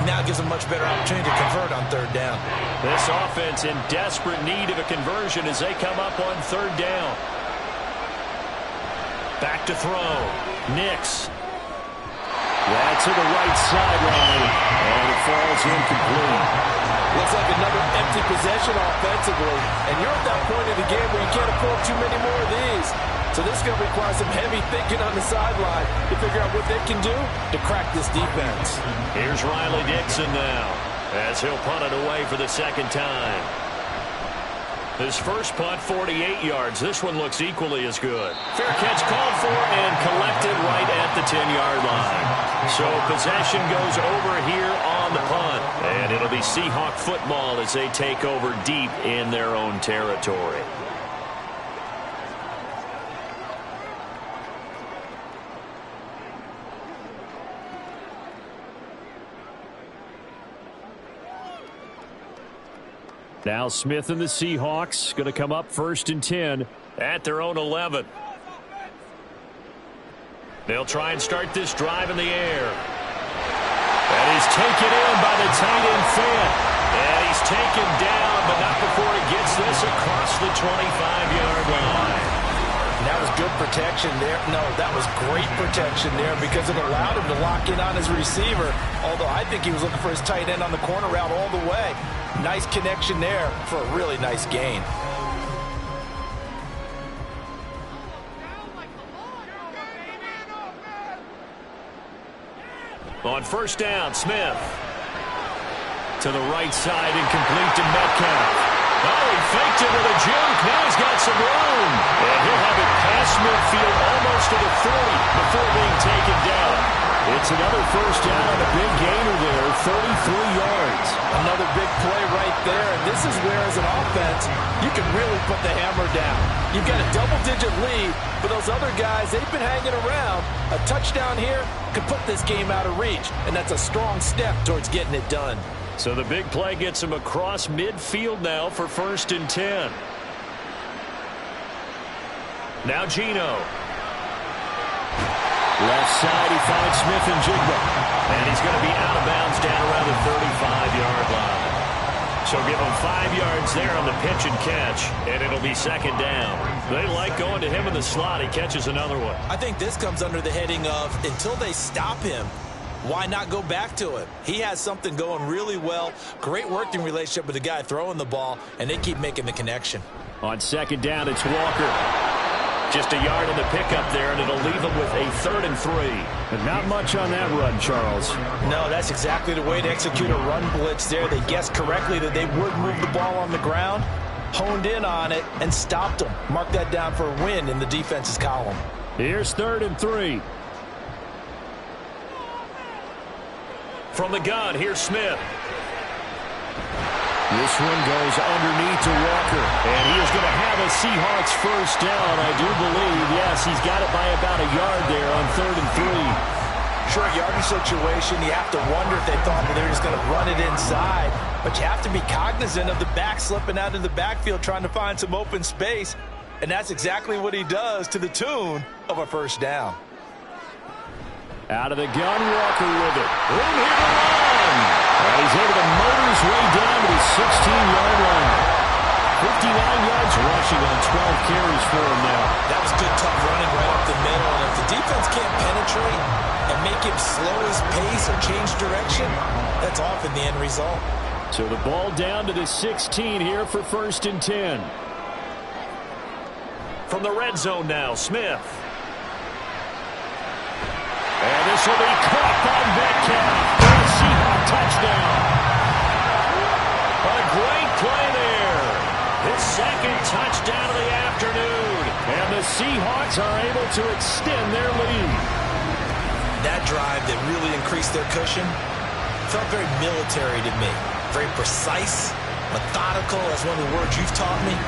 Now it gives them much better opportunity to convert on 3rd down. This offense in desperate need of a conversion as they come up on 3rd down. Back to throw. Nix. That's to the right sideline, and it falls incomplete. Looks like another empty possession offensively, and you're at that point in the game where you can't afford too many more of these. So this is going to require some heavy thinking on the sideline to figure out what they can do to crack this defense. Here's Riley Dixon now, as he'll punt it away for the 2nd time. His first punt, 48 yards. This one looks equally as good. Fair catch called for and collected right at the 10-yard line. So possession goes over here on the punt. And it'll be Seahawk football as they take over deep in their own territory. Now Smith and the Seahawks going to come up 1st and 10 at their own 11. They'll try and start this drive in the air. And he's taken in by the tight end Fant. And he's taken down, but not before he gets this across the 25-yard line. And that was good protection there. No, that was great protection there because it allowed him to lock in on his receiver. Although I think he was looking for his tight end on the corner route all the way. Nice connection there for a really nice gain. On 1st down, Smith. To the right side, incomplete to Metcalf. Oh, he faked it with a juke. Now he's got some room. And he'll have it past midfield almost to the 40 before being taken down. It's another first down on a big gainer there, 33 yards. Another big play right there. And this is where, as an offense, you can really put the hammer down. You've got a double-digit lead, but those other guys, they've been hanging around. A touchdown here could put this game out of reach, and that's a strong step towards getting it done. So the big play gets him across midfield now for 1st and 10. Now Geno. Left side, he finds Smith and Jigba. And he's going to be out of bounds down around the 35-yard line. So give him 5 yards there on the pitch and catch, and it'll be 2nd down. They like going to him in the slot. He catches another one. I think this comes under the heading of, until they stop him, why not go back to it? He has something going really well. Great working relationship with the guy throwing the ball, and they keep making the connection. On 2nd down, it's Walker. Just a yard on the pickup there, and it'll leave him with a 3rd and 3. And not much on that run, Charles. No, that's exactly the way to execute a run blitz there. They guessed correctly that they would move the ball on the ground, honed in on it, and stopped them. Mark that down for a win in the defense's column. Here's 3rd and 3. From the gun, here's Smith. This one goes underneath to Walker. And he is going to have a Seahawks first down, I do believe. Yes, he's got it by about a yard there on 3rd and 3. Short yardage situation, you have to wonder if they thought that they were just going to run it inside. But you have to be cognizant of the back slipping out of the backfield trying to find some open space. And that's exactly what he does, to the tune of a first down. Out of the gun, Walker with it. Room here to run. And he's able to motor his way down to the 16-yard line. 59 yards rushing on 12 carries for him now. That was good, tough running right up the middle. And if the defense can't penetrate and make him slow his pace or change direction, that's often the end result. So the ball down to the 16 here for 1st and 10. From the red zone now, Smith. And this will be caught by Metcalf. A Seahawks touchdown. A great play there. His 2nd touchdown of the afternoon. And the Seahawks are able to extend their lead. That drive that really increased their cushion felt very military to me. Very precise, methodical. That's one of the words you've taught me.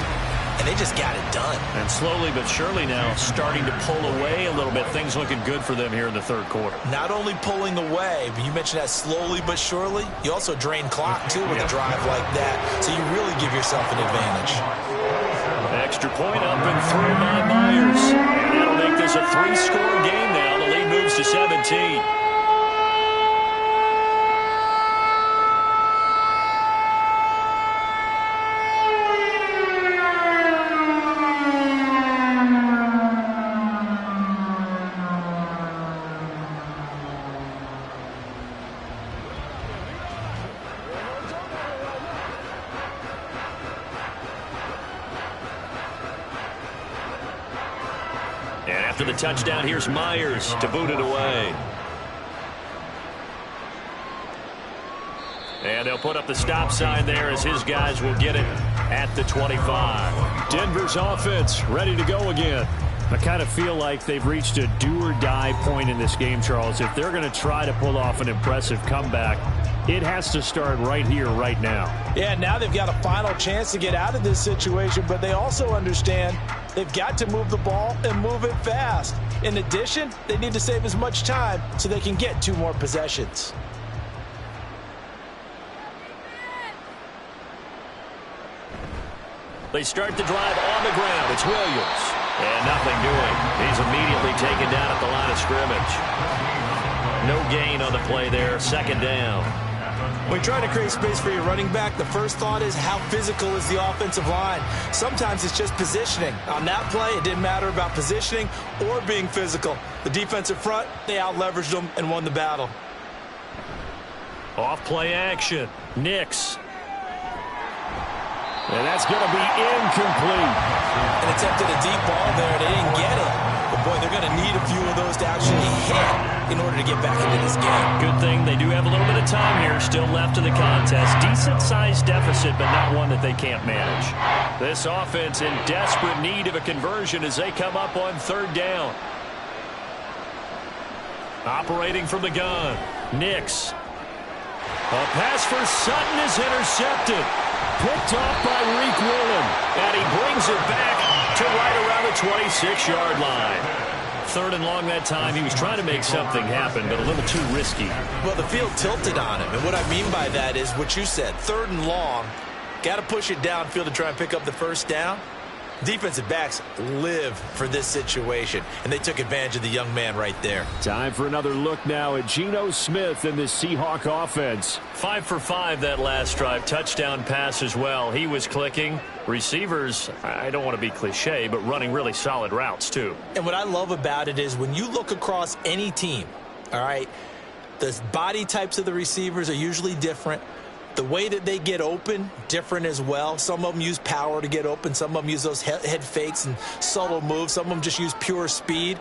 And they just got it done. And slowly but surely now starting to pull away a little bit. Things looking good for them here in the 3rd quarter. Not only pulling away, but you mentioned that slowly but surely. You also drain clock, too, with a drive like that. So you really give yourself an advantage. Extra point up and through by Myers. And that'll make this a 3-score game now. The lead moves to 17. After the touchdown, here's Myers to boot it away. And they'll put up the stop sign there as his guys will get it at the 25. Denver's offense ready to go again. I kind of feel like they've reached a do-or-die point in this game, Charles. If they're going to try to pull off an impressive comeback, it has to start right here, right now. Yeah, now they've got a final chance to get out of this situation, but they also understand they've got to move the ball and move it fast. In addition, they need to save as much time so they can get 2 more possessions. They start the drive on the ground. It's Williams. And nothing doing. He's immediately taken down at the line of scrimmage. No gain on the play there. 2nd down. When trying to create space for your running back, the first thought is how physical is the offensive line. Sometimes it's just positioning. On that play, it didn't matter about positioning or being physical. The defensive front, they out-leveraged them and won the battle. Off play action. Nix. And that's going to be incomplete. And attempted a deep ball there. They didn't get it. But, boy, they're going to need a few of those to actually hit in order to get back into this game. Good thing they do have a little bit of time here still left in the contest. Decent-sized deficit, but not one that they can't manage. This offense in desperate need of a conversion as they come up on third down. Operating from the gun, Nix. A pass for Sutton is intercepted. Picked off by Reek Willen. And he brings it back to right around the 26-yard line. Third and long that time. He was trying to make something happen, but a little too risky. Well, the field tilted on him. And what I mean by that is what you said. Third and long. Got to push it downfield to try and pick up the first down. Defensive backs live for this situation, and they took advantage of the young man right there. Time for another look now at Geno Smith and the Seahawk offense. 5 for 5 that last drive. Touchdown pass as well. He was clicking. Receivers, I don't want to be cliche, but running really solid routes too. And what I love about it is when you look across any team, all right, the body types of the receivers are usually different. The way that they get open, different as well. Some of them use power to get open. Some of them use those head fakes and subtle moves. Some of them just use pure speed.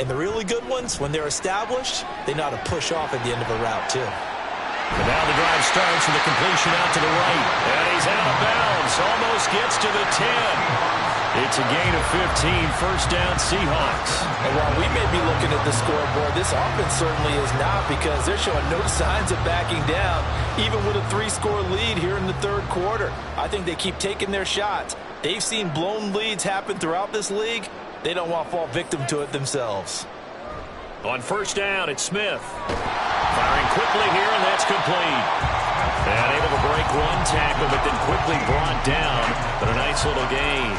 And the really good ones, when they're established, they know how to push off at the end of a route, too. And now the drive starts with a completion out to the right. And he's out of bounds. Almost gets to the 10. It's a gain of 15. First down, Seahawks. And while we may be looking at the scoreboard, this offense certainly is not, because they're showing no signs of backing down, even with a 3-score lead here in the third quarter. I think they keep taking their shots. They've seen blown leads happen throughout this league. They don't want to fall victim to it themselves. On first down, it's Smith. Firing quickly here, and that's complete. And able to break one tackle, but then quickly brought down. But a nice little gain.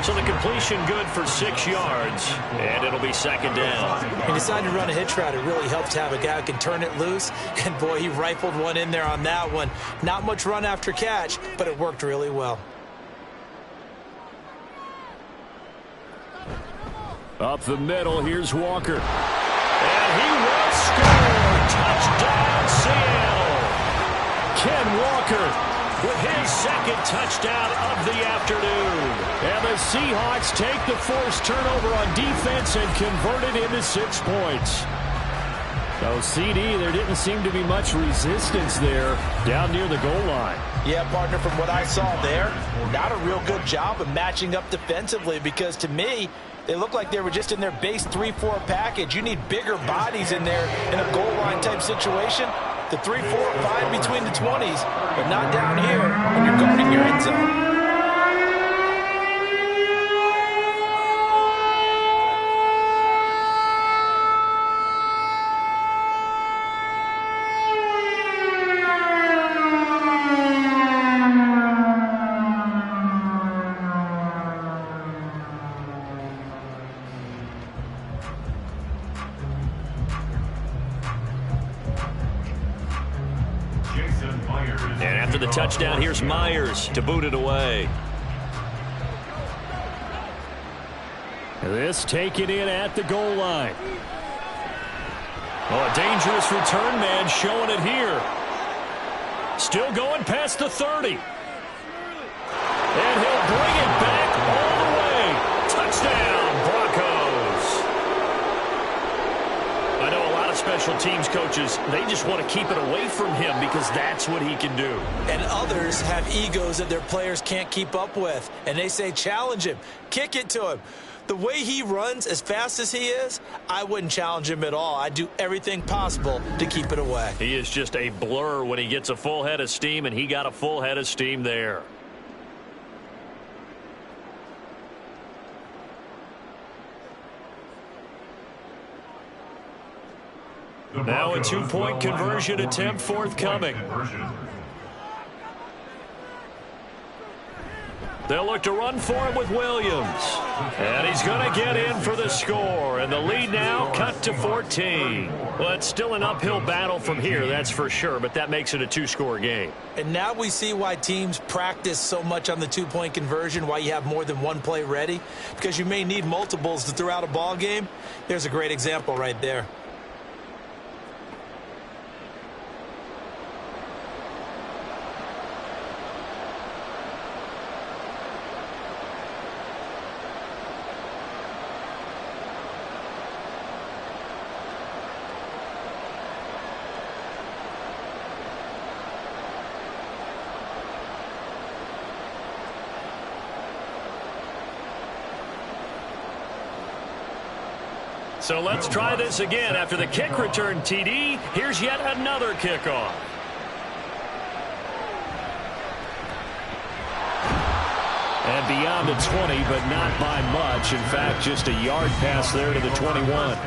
So the completion good for 6 yards, and it'll be second down. He decided to run a hitch route. It really helps to have a guy who can turn it loose. And, boy, he rifled one in there on that one. Not much run after catch, but it worked really well. Up the middle, here's Walker. And he will score. Touchdown, Seattle. Ken Walker with his second touchdown of the afternoon. And the Seahawks take the forced turnover on defense and convert it into 6 points. So, CD, there didn't seem to be much resistance there down near the goal line. Yeah, partner, from what I saw there, not a real good job of matching up defensively, because to me, they look like they were just in their base 3-4 package. You need bigger bodies in there in a goal line type situation. The 3-4 fine between the 20s, but not down here when you're guarding your end zone. And after the touchdown, here's Myers to boot it away. This taken in at the goal line. Oh, a dangerous return man showing it here. Still going past the 30. And he'll bring it back all the way. Touchdown, Broncos. I know a lot of special teams coaches, they just want to keep it away from him because that's what he can do. And others have egos that their players can't keep up with. And they say, challenge him, kick it to him. The way he runs, as fast as he is, I wouldn't challenge him at all. I'd do everything possible to keep it away. He is just a blur when he gets a full head of steam, and he got a full head of steam there. Now a two-point conversion attempt forthcoming. They'll look to run for him with Williams. And he's going to get in for the score. And the lead now cut to 14. Well, it's still an uphill battle from here, that's for sure, but that makes it a two-score game. And now we see why teams practice so much on the two-point conversion, why you have more than one play ready, because you may need multiples to throw out a ball game. There's a great example right there. So let's try this again. After the kick return TD, here's yet another kickoff. And beyond the 20, but not by much. In fact, just a yard pass there to the 21.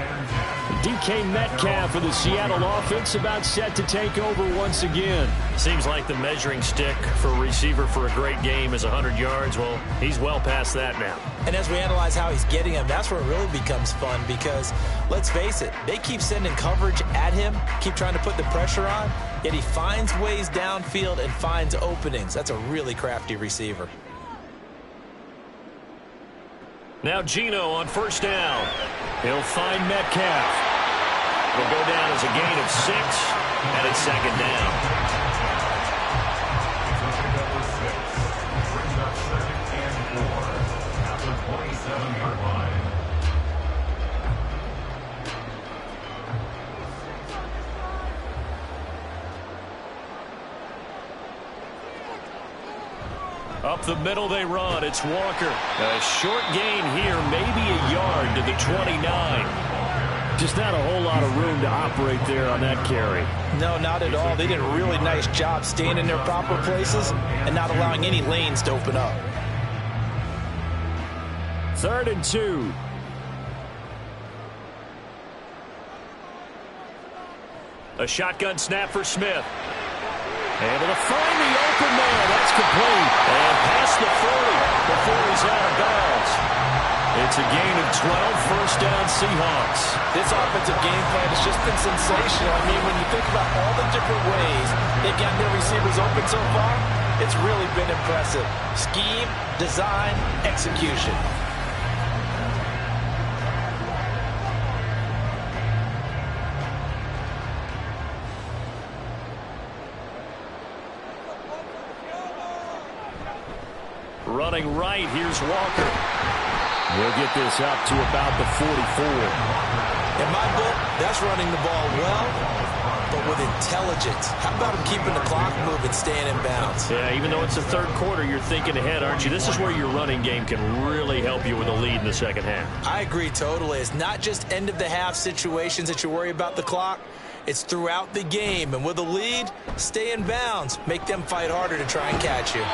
DK Metcalf for the Seattle offense about set to take over once again. Seems like the measuring stick for a receiver for a great game is 100 yards. Well, he's well past that now. And as we analyze how he's getting them, that's where it really becomes fun because, let's face it, they keep sending coverage at him, keep trying to put the pressure on, yet he finds ways downfield and finds openings. That's a really crafty receiver. Now Geno on first down. He'll find Metcalf. It'll go down as a gain of 6, and it's second down. Number 6 brings up 2nd and 4 at the 27-yard line. Up the middle they run. It's Walker. A short gain here, maybe a yard to the 29. Just not a whole lot of room to operate there on that carry. No, not at all. They did a really nice job staying in their proper places and not allowing any lanes to open up. 3rd and 2. A shotgun snap for Smith. Able to find the open man. That's complete. And past the 40 before he's out of bounds. It's a gain of 12, first down Seahawks. This offensive game plan has just been sensational. I mean, when you think about all the different ways they've gotten their receivers open so far, it's really been impressive. Scheme, design, execution. Running right, here's Walker. He'll get this up to about the 44. In my book, that's running the ball well, but with intelligence. How about him keeping the clock moving, staying in bounds? Yeah, even though it's the 3rd quarter, you're thinking ahead, aren't you? This is where your running game can really help you with a lead in the second half. I agree totally. It's not just end-of-the-half situations that you worry about the clock. It's throughout the game. And with a lead, stay in bounds. Make them fight harder to try and catch you.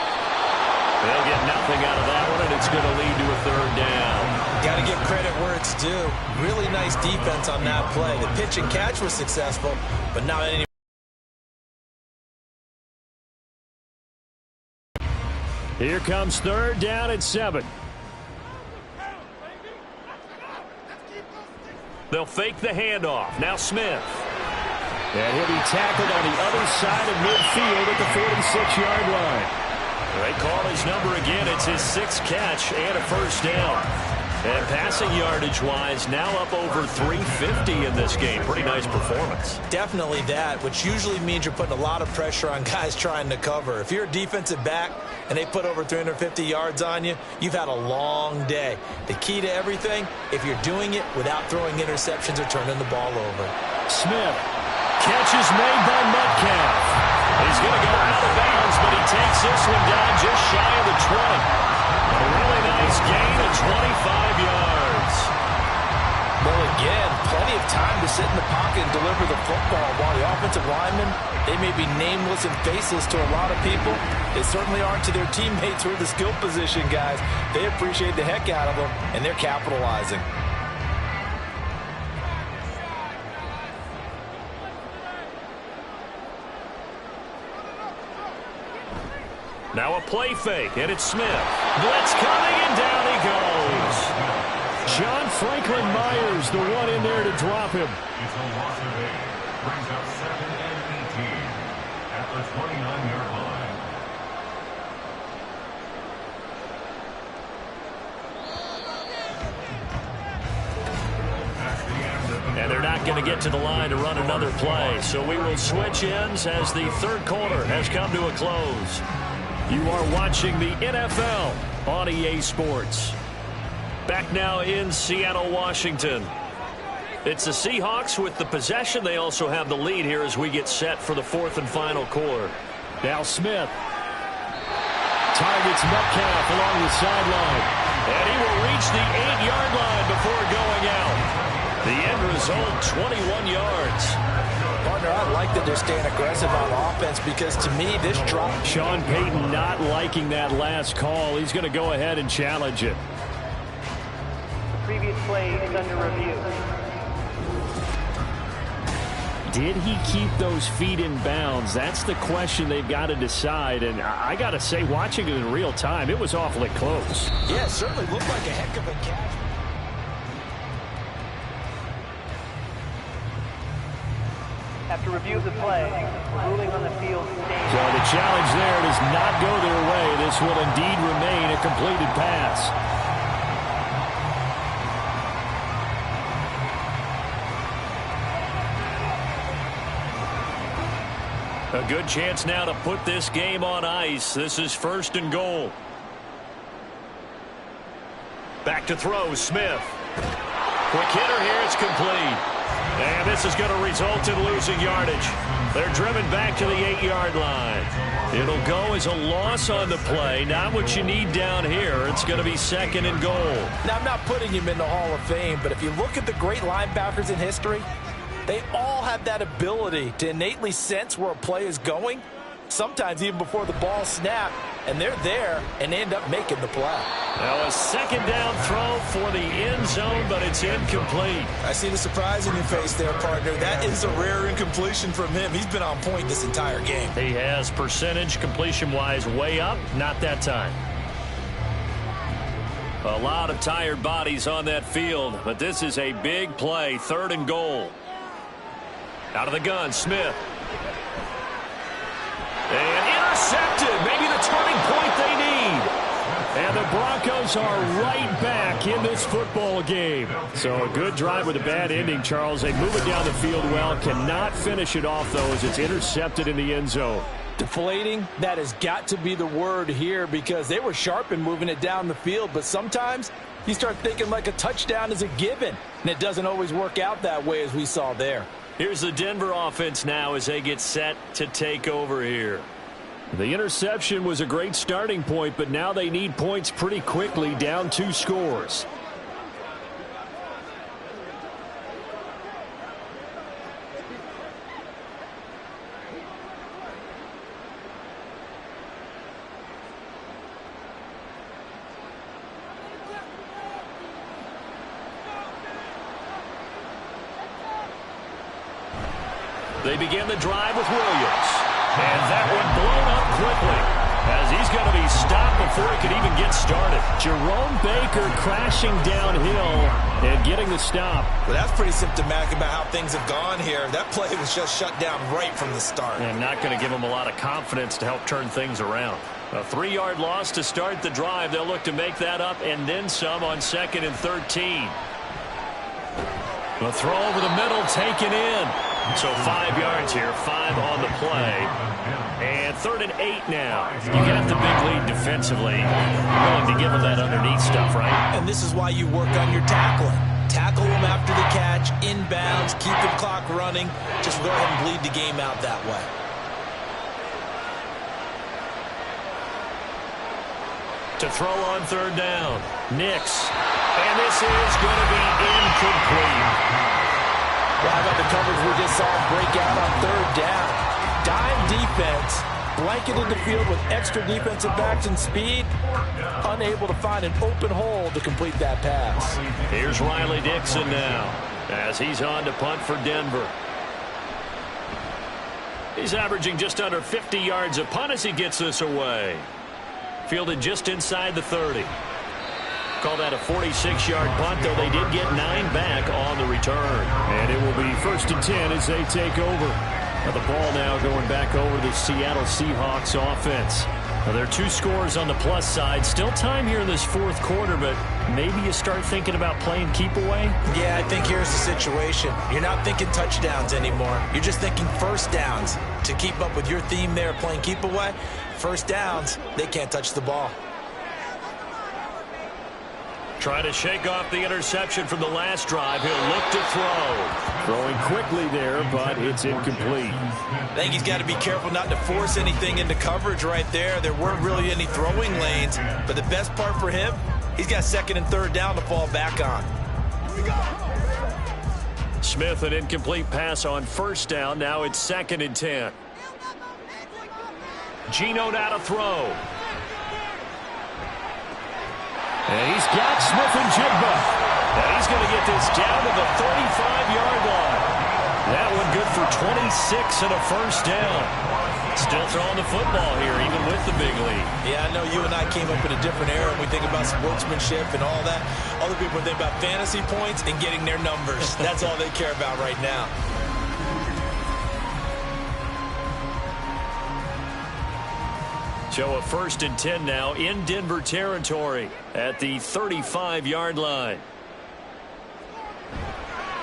They'll get nothing out of that one, and it's going to lead to a 3rd down. Got to give credit where it's due. Really nice defense on that play. The pitch and catch was successful, but not any. Here comes 3rd down at 7. They'll fake the handoff. Now Smith. And he'll be tackled on the other side of midfield at the 46-yard line. They call his number again. It's his 6th catch and a first down. And passing yardage-wise, now up over 350 in this game. Pretty nice performance. Definitely that, which usually means you're putting a lot of pressure on guys trying to cover. If you're a defensive back and they put over 350 yards on you, you've had a long day. The key to everything, if you're doing it without throwing interceptions or turning the ball over. Smith. Catch is made by Metcalf. He's going to go out of bounds, but he takes this one down just shy of the 20. A really nice gain of 25 yards. Well, again, plenty of time to sit in the pocket and deliver the football, while the offensive linemen, they may be nameless and faceless to a lot of people. They certainly aren't to their teammates who are the skill position guys. They appreciate the heck out of them, and they're capitalizing. Now a play fake, and it's Smith. Blitz coming, and down he goes. John Franklin Myers, the one in there to drop him. It's a loss of 8. Brings up 2nd and 18 at the 29-yard line. And they're not going to get to the line to run another play. So we will switch ends as the 3rd quarter has come to a close. You are watching the NFL on EA Sports. Back now in Seattle, Washington. It's the Seahawks with the possession. They also have the lead here as we get set for the 4th and final quarter. Now Smith targets Metcalf along the sideline. And he will reach the 8-yard line before going out. The end result, 21 yards. Partner, I like that they're staying aggressive on offense because to me, this drop. Sean Payton not liking that last call. He's going to go ahead and challenge it. The previous play is under review. Did he keep those feet in bounds? That's the question they've got to decide. And I got to say, watching it in real time, it was awfully close. Yeah, it certainly looked like a heck of a catch. After review of the play, ruling on the field stands. So the challenge there does not go their way. This will indeed remain a completed pass. A good chance now to put this game on ice. This is 1st and goal. Back to throw, Smith. Quick hitter here, it's complete. And this is going to result in losing yardage. They're driven back to the 8-yard line. It'll go as a loss on the play. Not what you need down here. It's going to be 2nd and goal. Now, I'm not putting him in the Hall of Fame, but if you look at the great linebackers in history, they all have that ability to innately sense where a play is going, sometimes even before the ball snaps, and they're there and end up making the play. Now a 2nd down throw for the end zone, but it's incomplete. I see the surprise in your face there, partner. That is a rare incompletion from him. He's been on point this entire game. He has percentage completion-wise way up, not that time. A lot of tired bodies on that field, but this is a big play, 3rd and goal. Out of the gun, Smith. And intercepted. Maybe the turning point they need. And the Broncos are right back in this football game. So a good drive with a bad ending, Charles. They move it down the field well. Cannot finish it off, though, as it's intercepted in the end zone. Deflating, that has got to be the word here because they were sharp in moving it down the field. But sometimes you start thinking like a touchdown is a given. And it doesn't always work out that way as we saw there. Here's the Denver offense now as they get set to take over here. The interception was a great starting point, but now they need points pretty quickly, down 2 scores. They begin the drive with Williams. And that one blown up quickly as he's going to be stopped before he could even get started. Jerome Baker crashing downhill and getting the stop. Well, that's pretty symptomatic about how things have gone here. That play was just shut down right from the start. And not going to give him a lot of confidence to help turn things around. A 3-yard loss to start the drive. They'll look to make that up and then some on 2nd and 13. The throw over the middle taken in. So 5 yards here, 5 on the play. And 3rd and 8 now. You got the big lead defensively. Willing to give them that underneath stuff, right? And this is why you work on your tackling. Tackle them after the catch, inbounds, keep the clock running. Just go ahead and bleed the game out that way. To throw on 3rd down. Nix. And this is going to be incomplete. Well, how about the coverage we just saw break out on 3rd down? Dime defense, blanketed the field with extra defensive backs and speed, unable to find an open hole to complete that pass. Here's Riley Dixon now as he's on to punt for Denver. He's averaging just under 50 yards a punt as he gets this away. Fielded just inside the 30. Call that a 46-yard punt, though they did get 9 back on the return. And it will be 1st and 10 as they take over. Now the ball now going back over the Seattle Seahawks offense. Now there are 2 scores on the plus side. Still time here in this 4th quarter, but maybe you start thinking about playing keep away? Yeah, I think here's the situation. You're not thinking touchdowns anymore. You're just thinking 1st downs. To keep up with your theme there, playing keep away, 1st downs, they can't touch the ball. Trying to shake off the interception from the last drive. He'll look to throw. Throwing quickly there, but it's incomplete. I think he's got to be careful not to force anything into coverage right there. There weren't really any throwing lanes, but the best part for him, he's got 2nd and 3rd down to fall back on. Smith, an incomplete pass on first down. Now it's 2nd and 10. Geno now to throw. And he's got Smith and Jigba. And he's going to get this down to the 35-yard line. That one good for 26 and a first down. Still throwing the football here, even with the big lead. Yeah, I know you and I came up in a different era when we think about sportsmanship and all that. Other people think about fantasy points and getting their numbers. That's all they care about right now. So a 1st and 10 now in Denver territory at the 35-yard line.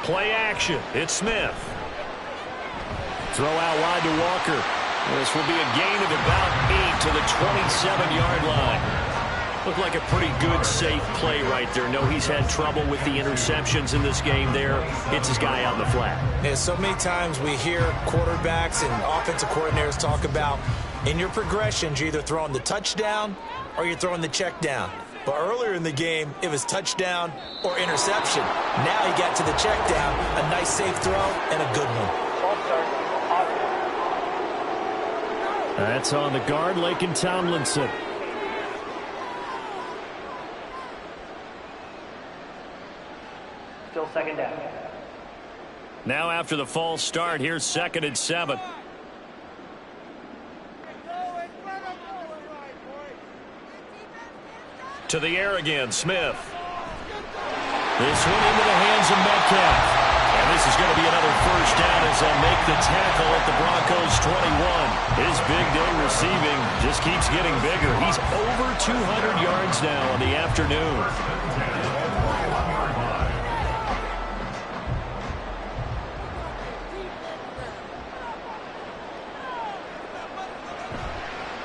Play action. It's Smith. Throw out wide to Walker. This will be a gain of about 8 to the 27-yard line. Looked like a pretty good, safe play right there. No, he's had trouble with the interceptions in this game there. Hits his guy out in the flat. Yeah, so many times we hear quarterbacks and offensive coordinators talk about in your progressions, you're either throwing the touchdown or you're throwing the check down. But earlier in the game, it was touchdown or interception. Now he got to the check down, a nice safe throw, and a good one. That's on the guard, Laken Tomlinson. Still 2nd down. Now after the false start, here's 2nd and 7. To the air again, Smith. This one into the hands of Metcalf. And this is going to be another first down as they'll make the tackle at the Broncos 21. His big day receiving just keeps getting bigger. He's over 200 yards now on the afternoon.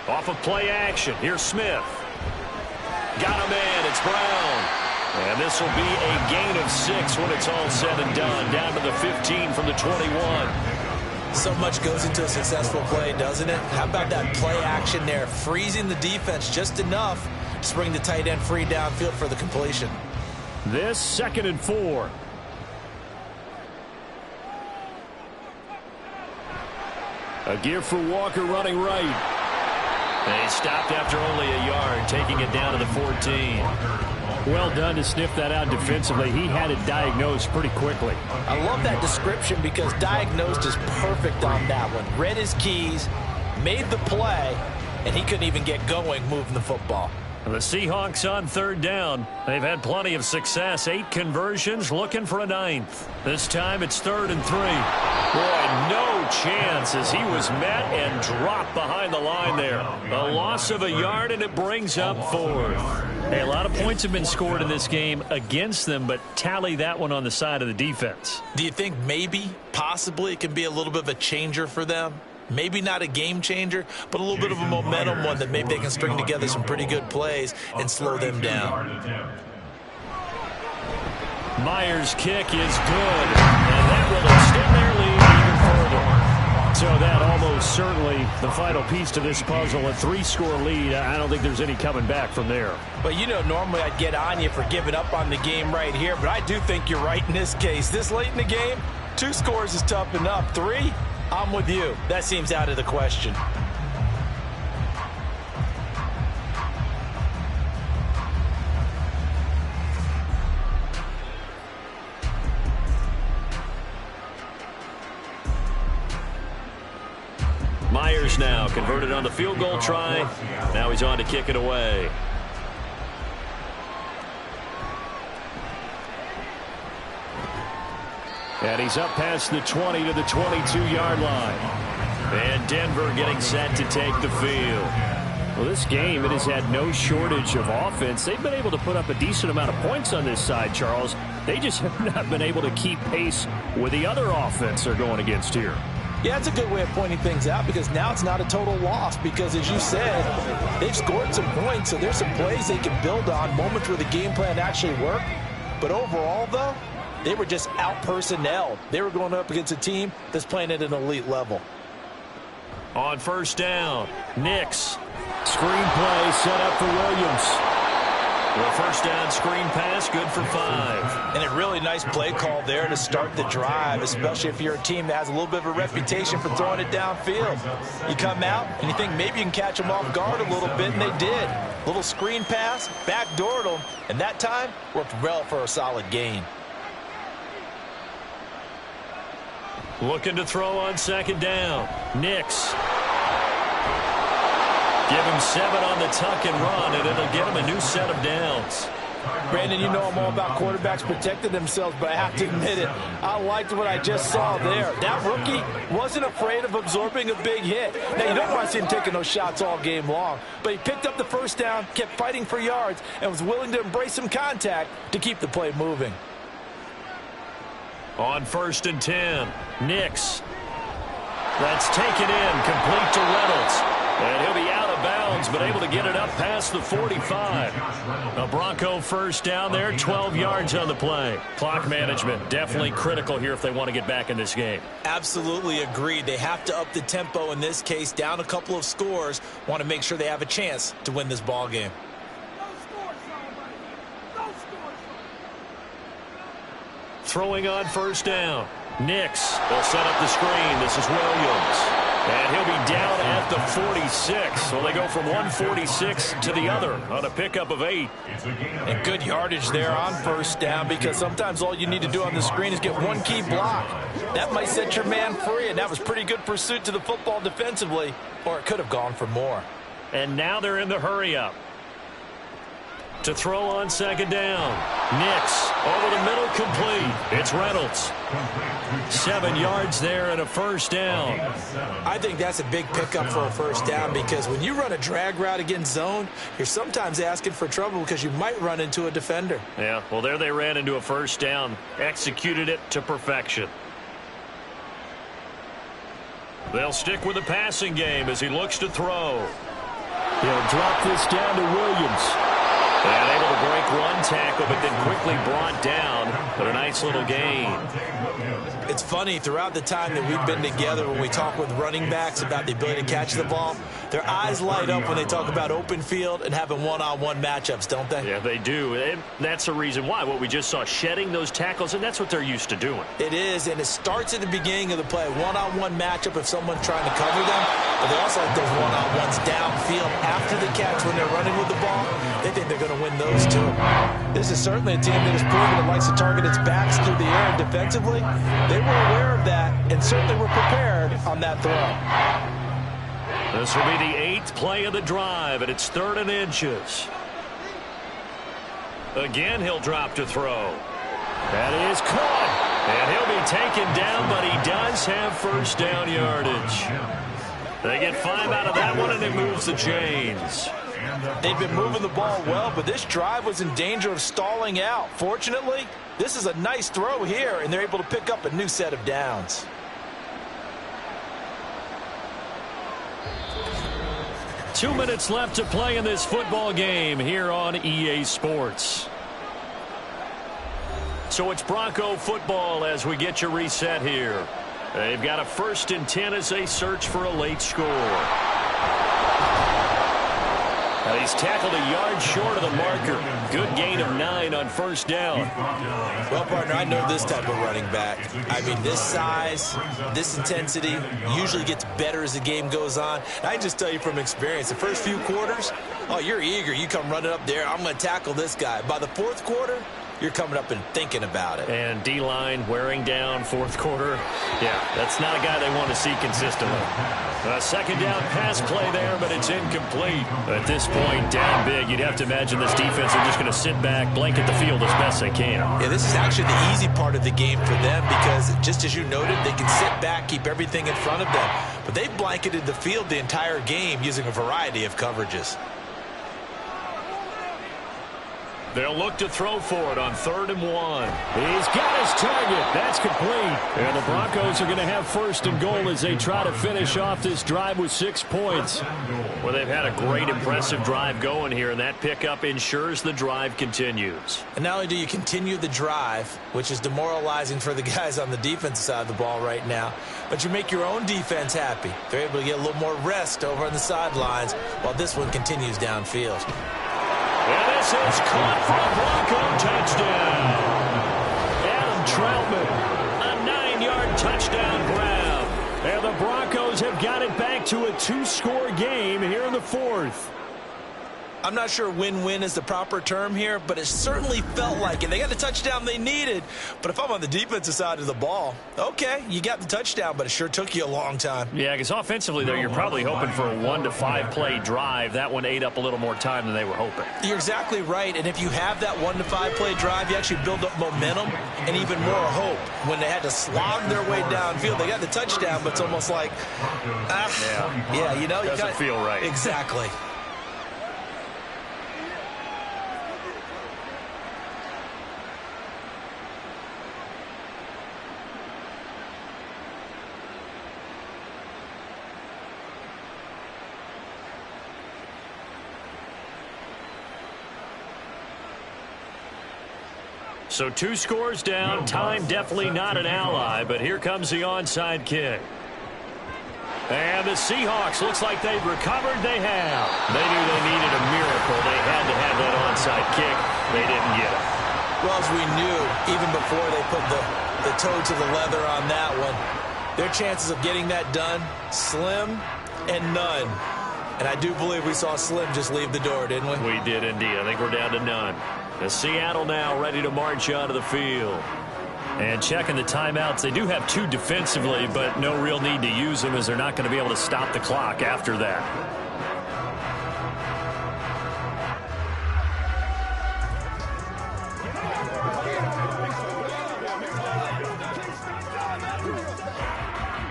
Off of play action, here's Smith. Got a man, it's Brown. And this will be a gain of 6 when it's all said and done. Down to the 15 from the 21. So much goes into a successful play, doesn't it? How about that play action there? Freezing the defense just enough to bring the tight end free downfield for the completion. This 2nd and 4. A give for Walker running right. They stopped after only a yard, taking it down to the 14. Well done to sniff that out defensively. He had it diagnosed pretty quickly. I love that description because diagnosed is perfect on that one. Read his keys, made the play, and he couldn't even get going moving the football. The Seahawks on 3rd down. They've had plenty of success. 8 conversions, looking for a 9th. This time it's 3rd and 3. Boy, no chance as he was met and dropped behind the line there. A loss of a yard, and it brings up 4th. Hey, a lot of points have been scored in this game against them, but tally that one on the side of the defense. Do you think maybe, possibly, it can be a little bit of a changer for them? Maybe not a game changer, but a little bit of a momentum one that maybe they can string together some pretty good plays and slow them down. Myers' kick is good, and that will extend their lead even further. So that almost certainly the final piece to this puzzle, a 3-score lead. I don't think there's any coming back from there. But, you know, normally I'd get on you for giving up on the game right here, but I do think you're right in this case. This late in the game, 2 scores is tough enough. 3, I'm with you. That seems out of the question. Myers now converted on the field goal try. Now he's on to kick it away. And he's up past the 20 to the 22-yard line. And Denver getting set to take the field. Well, this game, it has had no shortage of offense. They've been able to put up a decent amount of points on this side, Charles. They just have not been able to keep pace with the other offense they're going against here. Yeah, that's a good way of pointing things out because now it's not a total loss because, as you said, they've scored some points, so there's some plays they can build on, moments where the game plan actually worked. But overall, though, they were just out-personnelled. They were going up against a team that's playing at an elite level. On first down, Nix. Screenplay set up for Williams. The first down screen pass, good for 5. And a really nice play call there to start the drive, especially if you're a team that has a little bit of a reputation for throwing it downfield. You come out and you think maybe you can catch them off guard a little bit, and they did. Little screen pass, backdoored them, and that time worked well for a solid gain. Looking to throw on second down. Nix. Give him 7 on the tuck and run, and it'll get him a new set of downs. Brandon, you know I'm all about quarterbacks protecting themselves, but I have to admit it, I liked what I just saw there. That rookie wasn't afraid of absorbing a big hit. Now, you don't want to see him taking those shots all game long, but he picked up the first down, kept fighting for yards, and was willing to embrace some contact to keep the play moving. On 1st and 10, Nix. That's taken in, complete to Reynolds. And he'll be out of bounds, but able to get it up past the 45. A Bronco first down there, 12 yards on the play. Clock management, definitely critical here if they want to get back in this game. Absolutely agreed. They have to up the tempo in this case, down a couple of scores. Want to make sure they have a chance to win this ball game. Throwing on first down. Nix. They'll set up the screen. This is Williams. And he'll be down at the 46. So they go from 146 to the other on a pickup of 8. And good yardage there on first down, because sometimes all you need to do on the screen is get one key block. That might set your man free, and that was pretty good pursuit to the football defensively, or it could have gone for more. And now they're in the hurry-up. To throw on second down. Nix over the middle, complete. It's Reynolds. 7 yards there and a first down. I think that's a big pickup for a first down, because when you run a drag route against zone, you're sometimes asking for trouble because you might run into a defender. Yeah, well, there they ran into a first down. Executed it to perfection. They'll stick with the passing game as he looks to throw. He'll drop this down to Williams. And able to break one tackle, but then quickly brought down. But a nice little gain. It's funny, throughout the time that we've been together, when we talk with running backs about the ability to catch the ball, their eyes light up when they talk about open field and having one-on-one matchups, don't they? Yeah, they do. And that's the reason why. What we just saw, shedding those tackles, and that's what they're used to doing. It is, and it starts at the beginning of the play. One-on-one matchup if someone's trying to cover them, but they also like those one-on-ones downfield after the catch when they're running with the ball. They think they're going to win those too. This is certainly a team that has proven it likes to target its backs through the air defensively. They were aware of that and certainly were prepared on that throw. This will be the 8th play of the drive, and it's 3rd and inches. Again, he'll drop to throw. That is caught. And he'll be taken down, but he does have first down yardage. They get 5 out of that one, and it moves the chains. They've been moving the ball well, but this drive was in danger of stalling out. Fortunately, this is a nice throw here, and they're able to pick up a new set of downs. Two minutes left to play in this football game here on EA Sports. So it's Bronco football as we get you reset here. They've got a 1st and 10 as they search for a late score. He's tackled a yard short of the marker. Good gain of 9 on first down. Well, partner, I know this type of running back. I mean, this size, this intensity usually gets better as the game goes on. And I just tell you from experience, the first few quarters, oh, you're eager. You come running up there, I'm going to tackle this guy. By the 4th quarter, you're coming up and thinking about it. And D-line wearing down 4th quarter. Yeah, that's not a guy they want to see consistently. A second down pass play there, but it's incomplete. At this point, down big, you'd have to imagine this defense are just going to sit back, blanket the field as best they can. Yeah, this is actually the easy part of the game for them because, just as you noted, they can sit back, keep everything in front of them. But they've blanketed the field the entire game using a variety of coverages. They'll look to throw for it on 3rd and 1. He's got his target. That's complete. And the Broncos are going to have 1st and goal as they try to finish off this drive with 6 points. Well, they've had a great, impressive drive going here, and that pickup ensures the drive continues. And not only do you continue the drive, which is demoralizing for the guys on the defensive side of the ball right now, but you make your own defense happy. They're able to get a little more rest over on the sidelines while this one continues downfield. And this is caught for a Bronco touchdown. Adam Troutman, a 9-yard touchdown grab. And the Broncos have got it back to a 2-score game here in the 4th. I'm not sure win-win is the proper term here, but it certainly felt like it. They got the touchdown they needed, but if I'm on the defensive side of the ball, okay, you got the touchdown, but it sure took you a long time. Yeah, because offensively, though, you're probably hoping for a 1 to 5 play drive. That one ate up a little more time than they were hoping. You're exactly right, and if you have that 1 to 5 play drive, you actually build up momentum and even more hope. When they had to slog their way downfield, they got the touchdown, but it's almost like, you know, you doesn't feel right. Exactly. So 2 scores down. Time definitely not an ally, but here comes the onside kick. And the Seahawks, looks like they've recovered. They have. They knew they needed a miracle. They had to have that onside kick. They didn't get it. Well, as we knew, even before they put the toe to the leather on that one, their chances of getting that done, slim and none. And I do believe we saw Slim just leave the door, didn't we? We did indeed. I think we're down to none. As Seattle now ready to march onto the field. And checking the timeouts, they do have 2 defensively, but no real need to use them as they're not going to be able to stop the clock after that.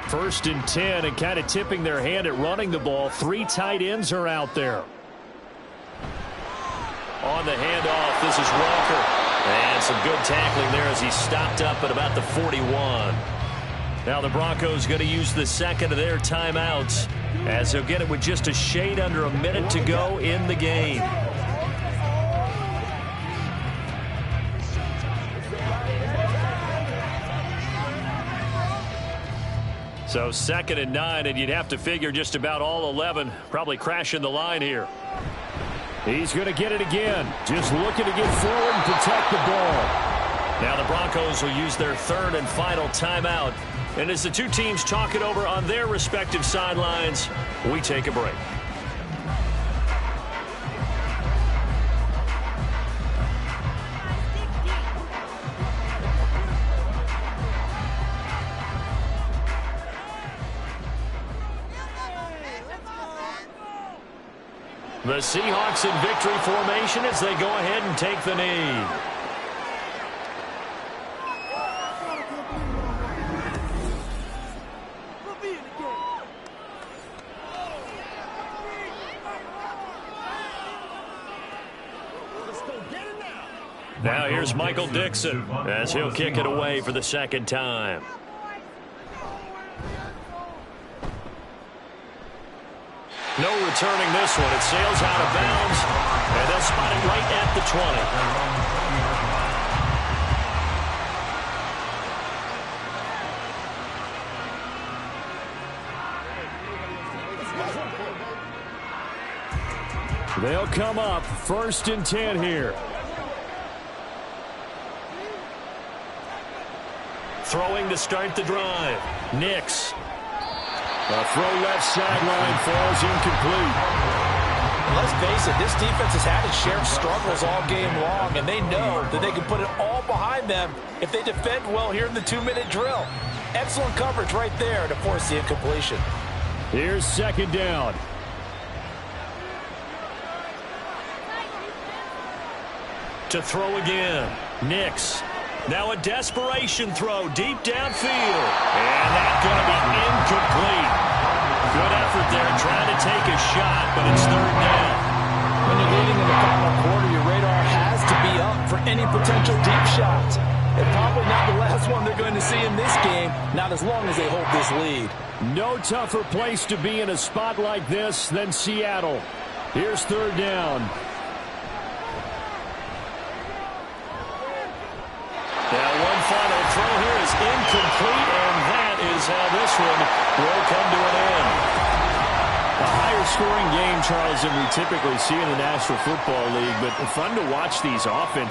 First and 10, and kind of tipping their hand at running the ball. 3 tight ends are out there. On the handoff, this is Walker. And some good tackling there as he stopped up at about the 41. Now the Broncos going to use the second of their timeouts as they'll get it with just a shade under a minute to go in the game. So 2nd and 9, and you'd have to figure just about all 11 probably crashing the line here. He's going to get it again. Just looking to get forward and protect the ball. Now the Broncos will use their 3rd and final timeout. And as the 2 teams talk it over on their respective sidelines, we take a break. The Seahawks in victory formation as they go ahead and take the knee. Now here's Michael Dixon as he'll kick it away for the 2nd time. No returning this one. It sails out of bounds, and they'll spot it right at the 20. They'll come up 1st and 10 here. Throwing to start the drive. Nix. A throw left sideline falls incomplete. Let's face it, this defense has had its share of struggles all game long, and they know that they can put it all behind them if they defend well here in the 2-minute drill. Excellent coverage right there to force the incompletion. Here's 2nd down. To throw again. Nix. Now a desperation throw deep downfield. And that's going to be incomplete. Good effort there trying to take a shot, but it's 3rd down. When you're leading in the final quarter, your radar has to be up for any potential deep shots. And probably not the last one they're going to see in this game, not as long as they hold this lead. No tougher place to be in a spot like this than Seattle. Here's 3rd down. Now one final throw here is incomplete, and that is how this one will come to an end. A higher lower-scoring game, Charles, than we typically see in the National Football League, but fun to watch these offenses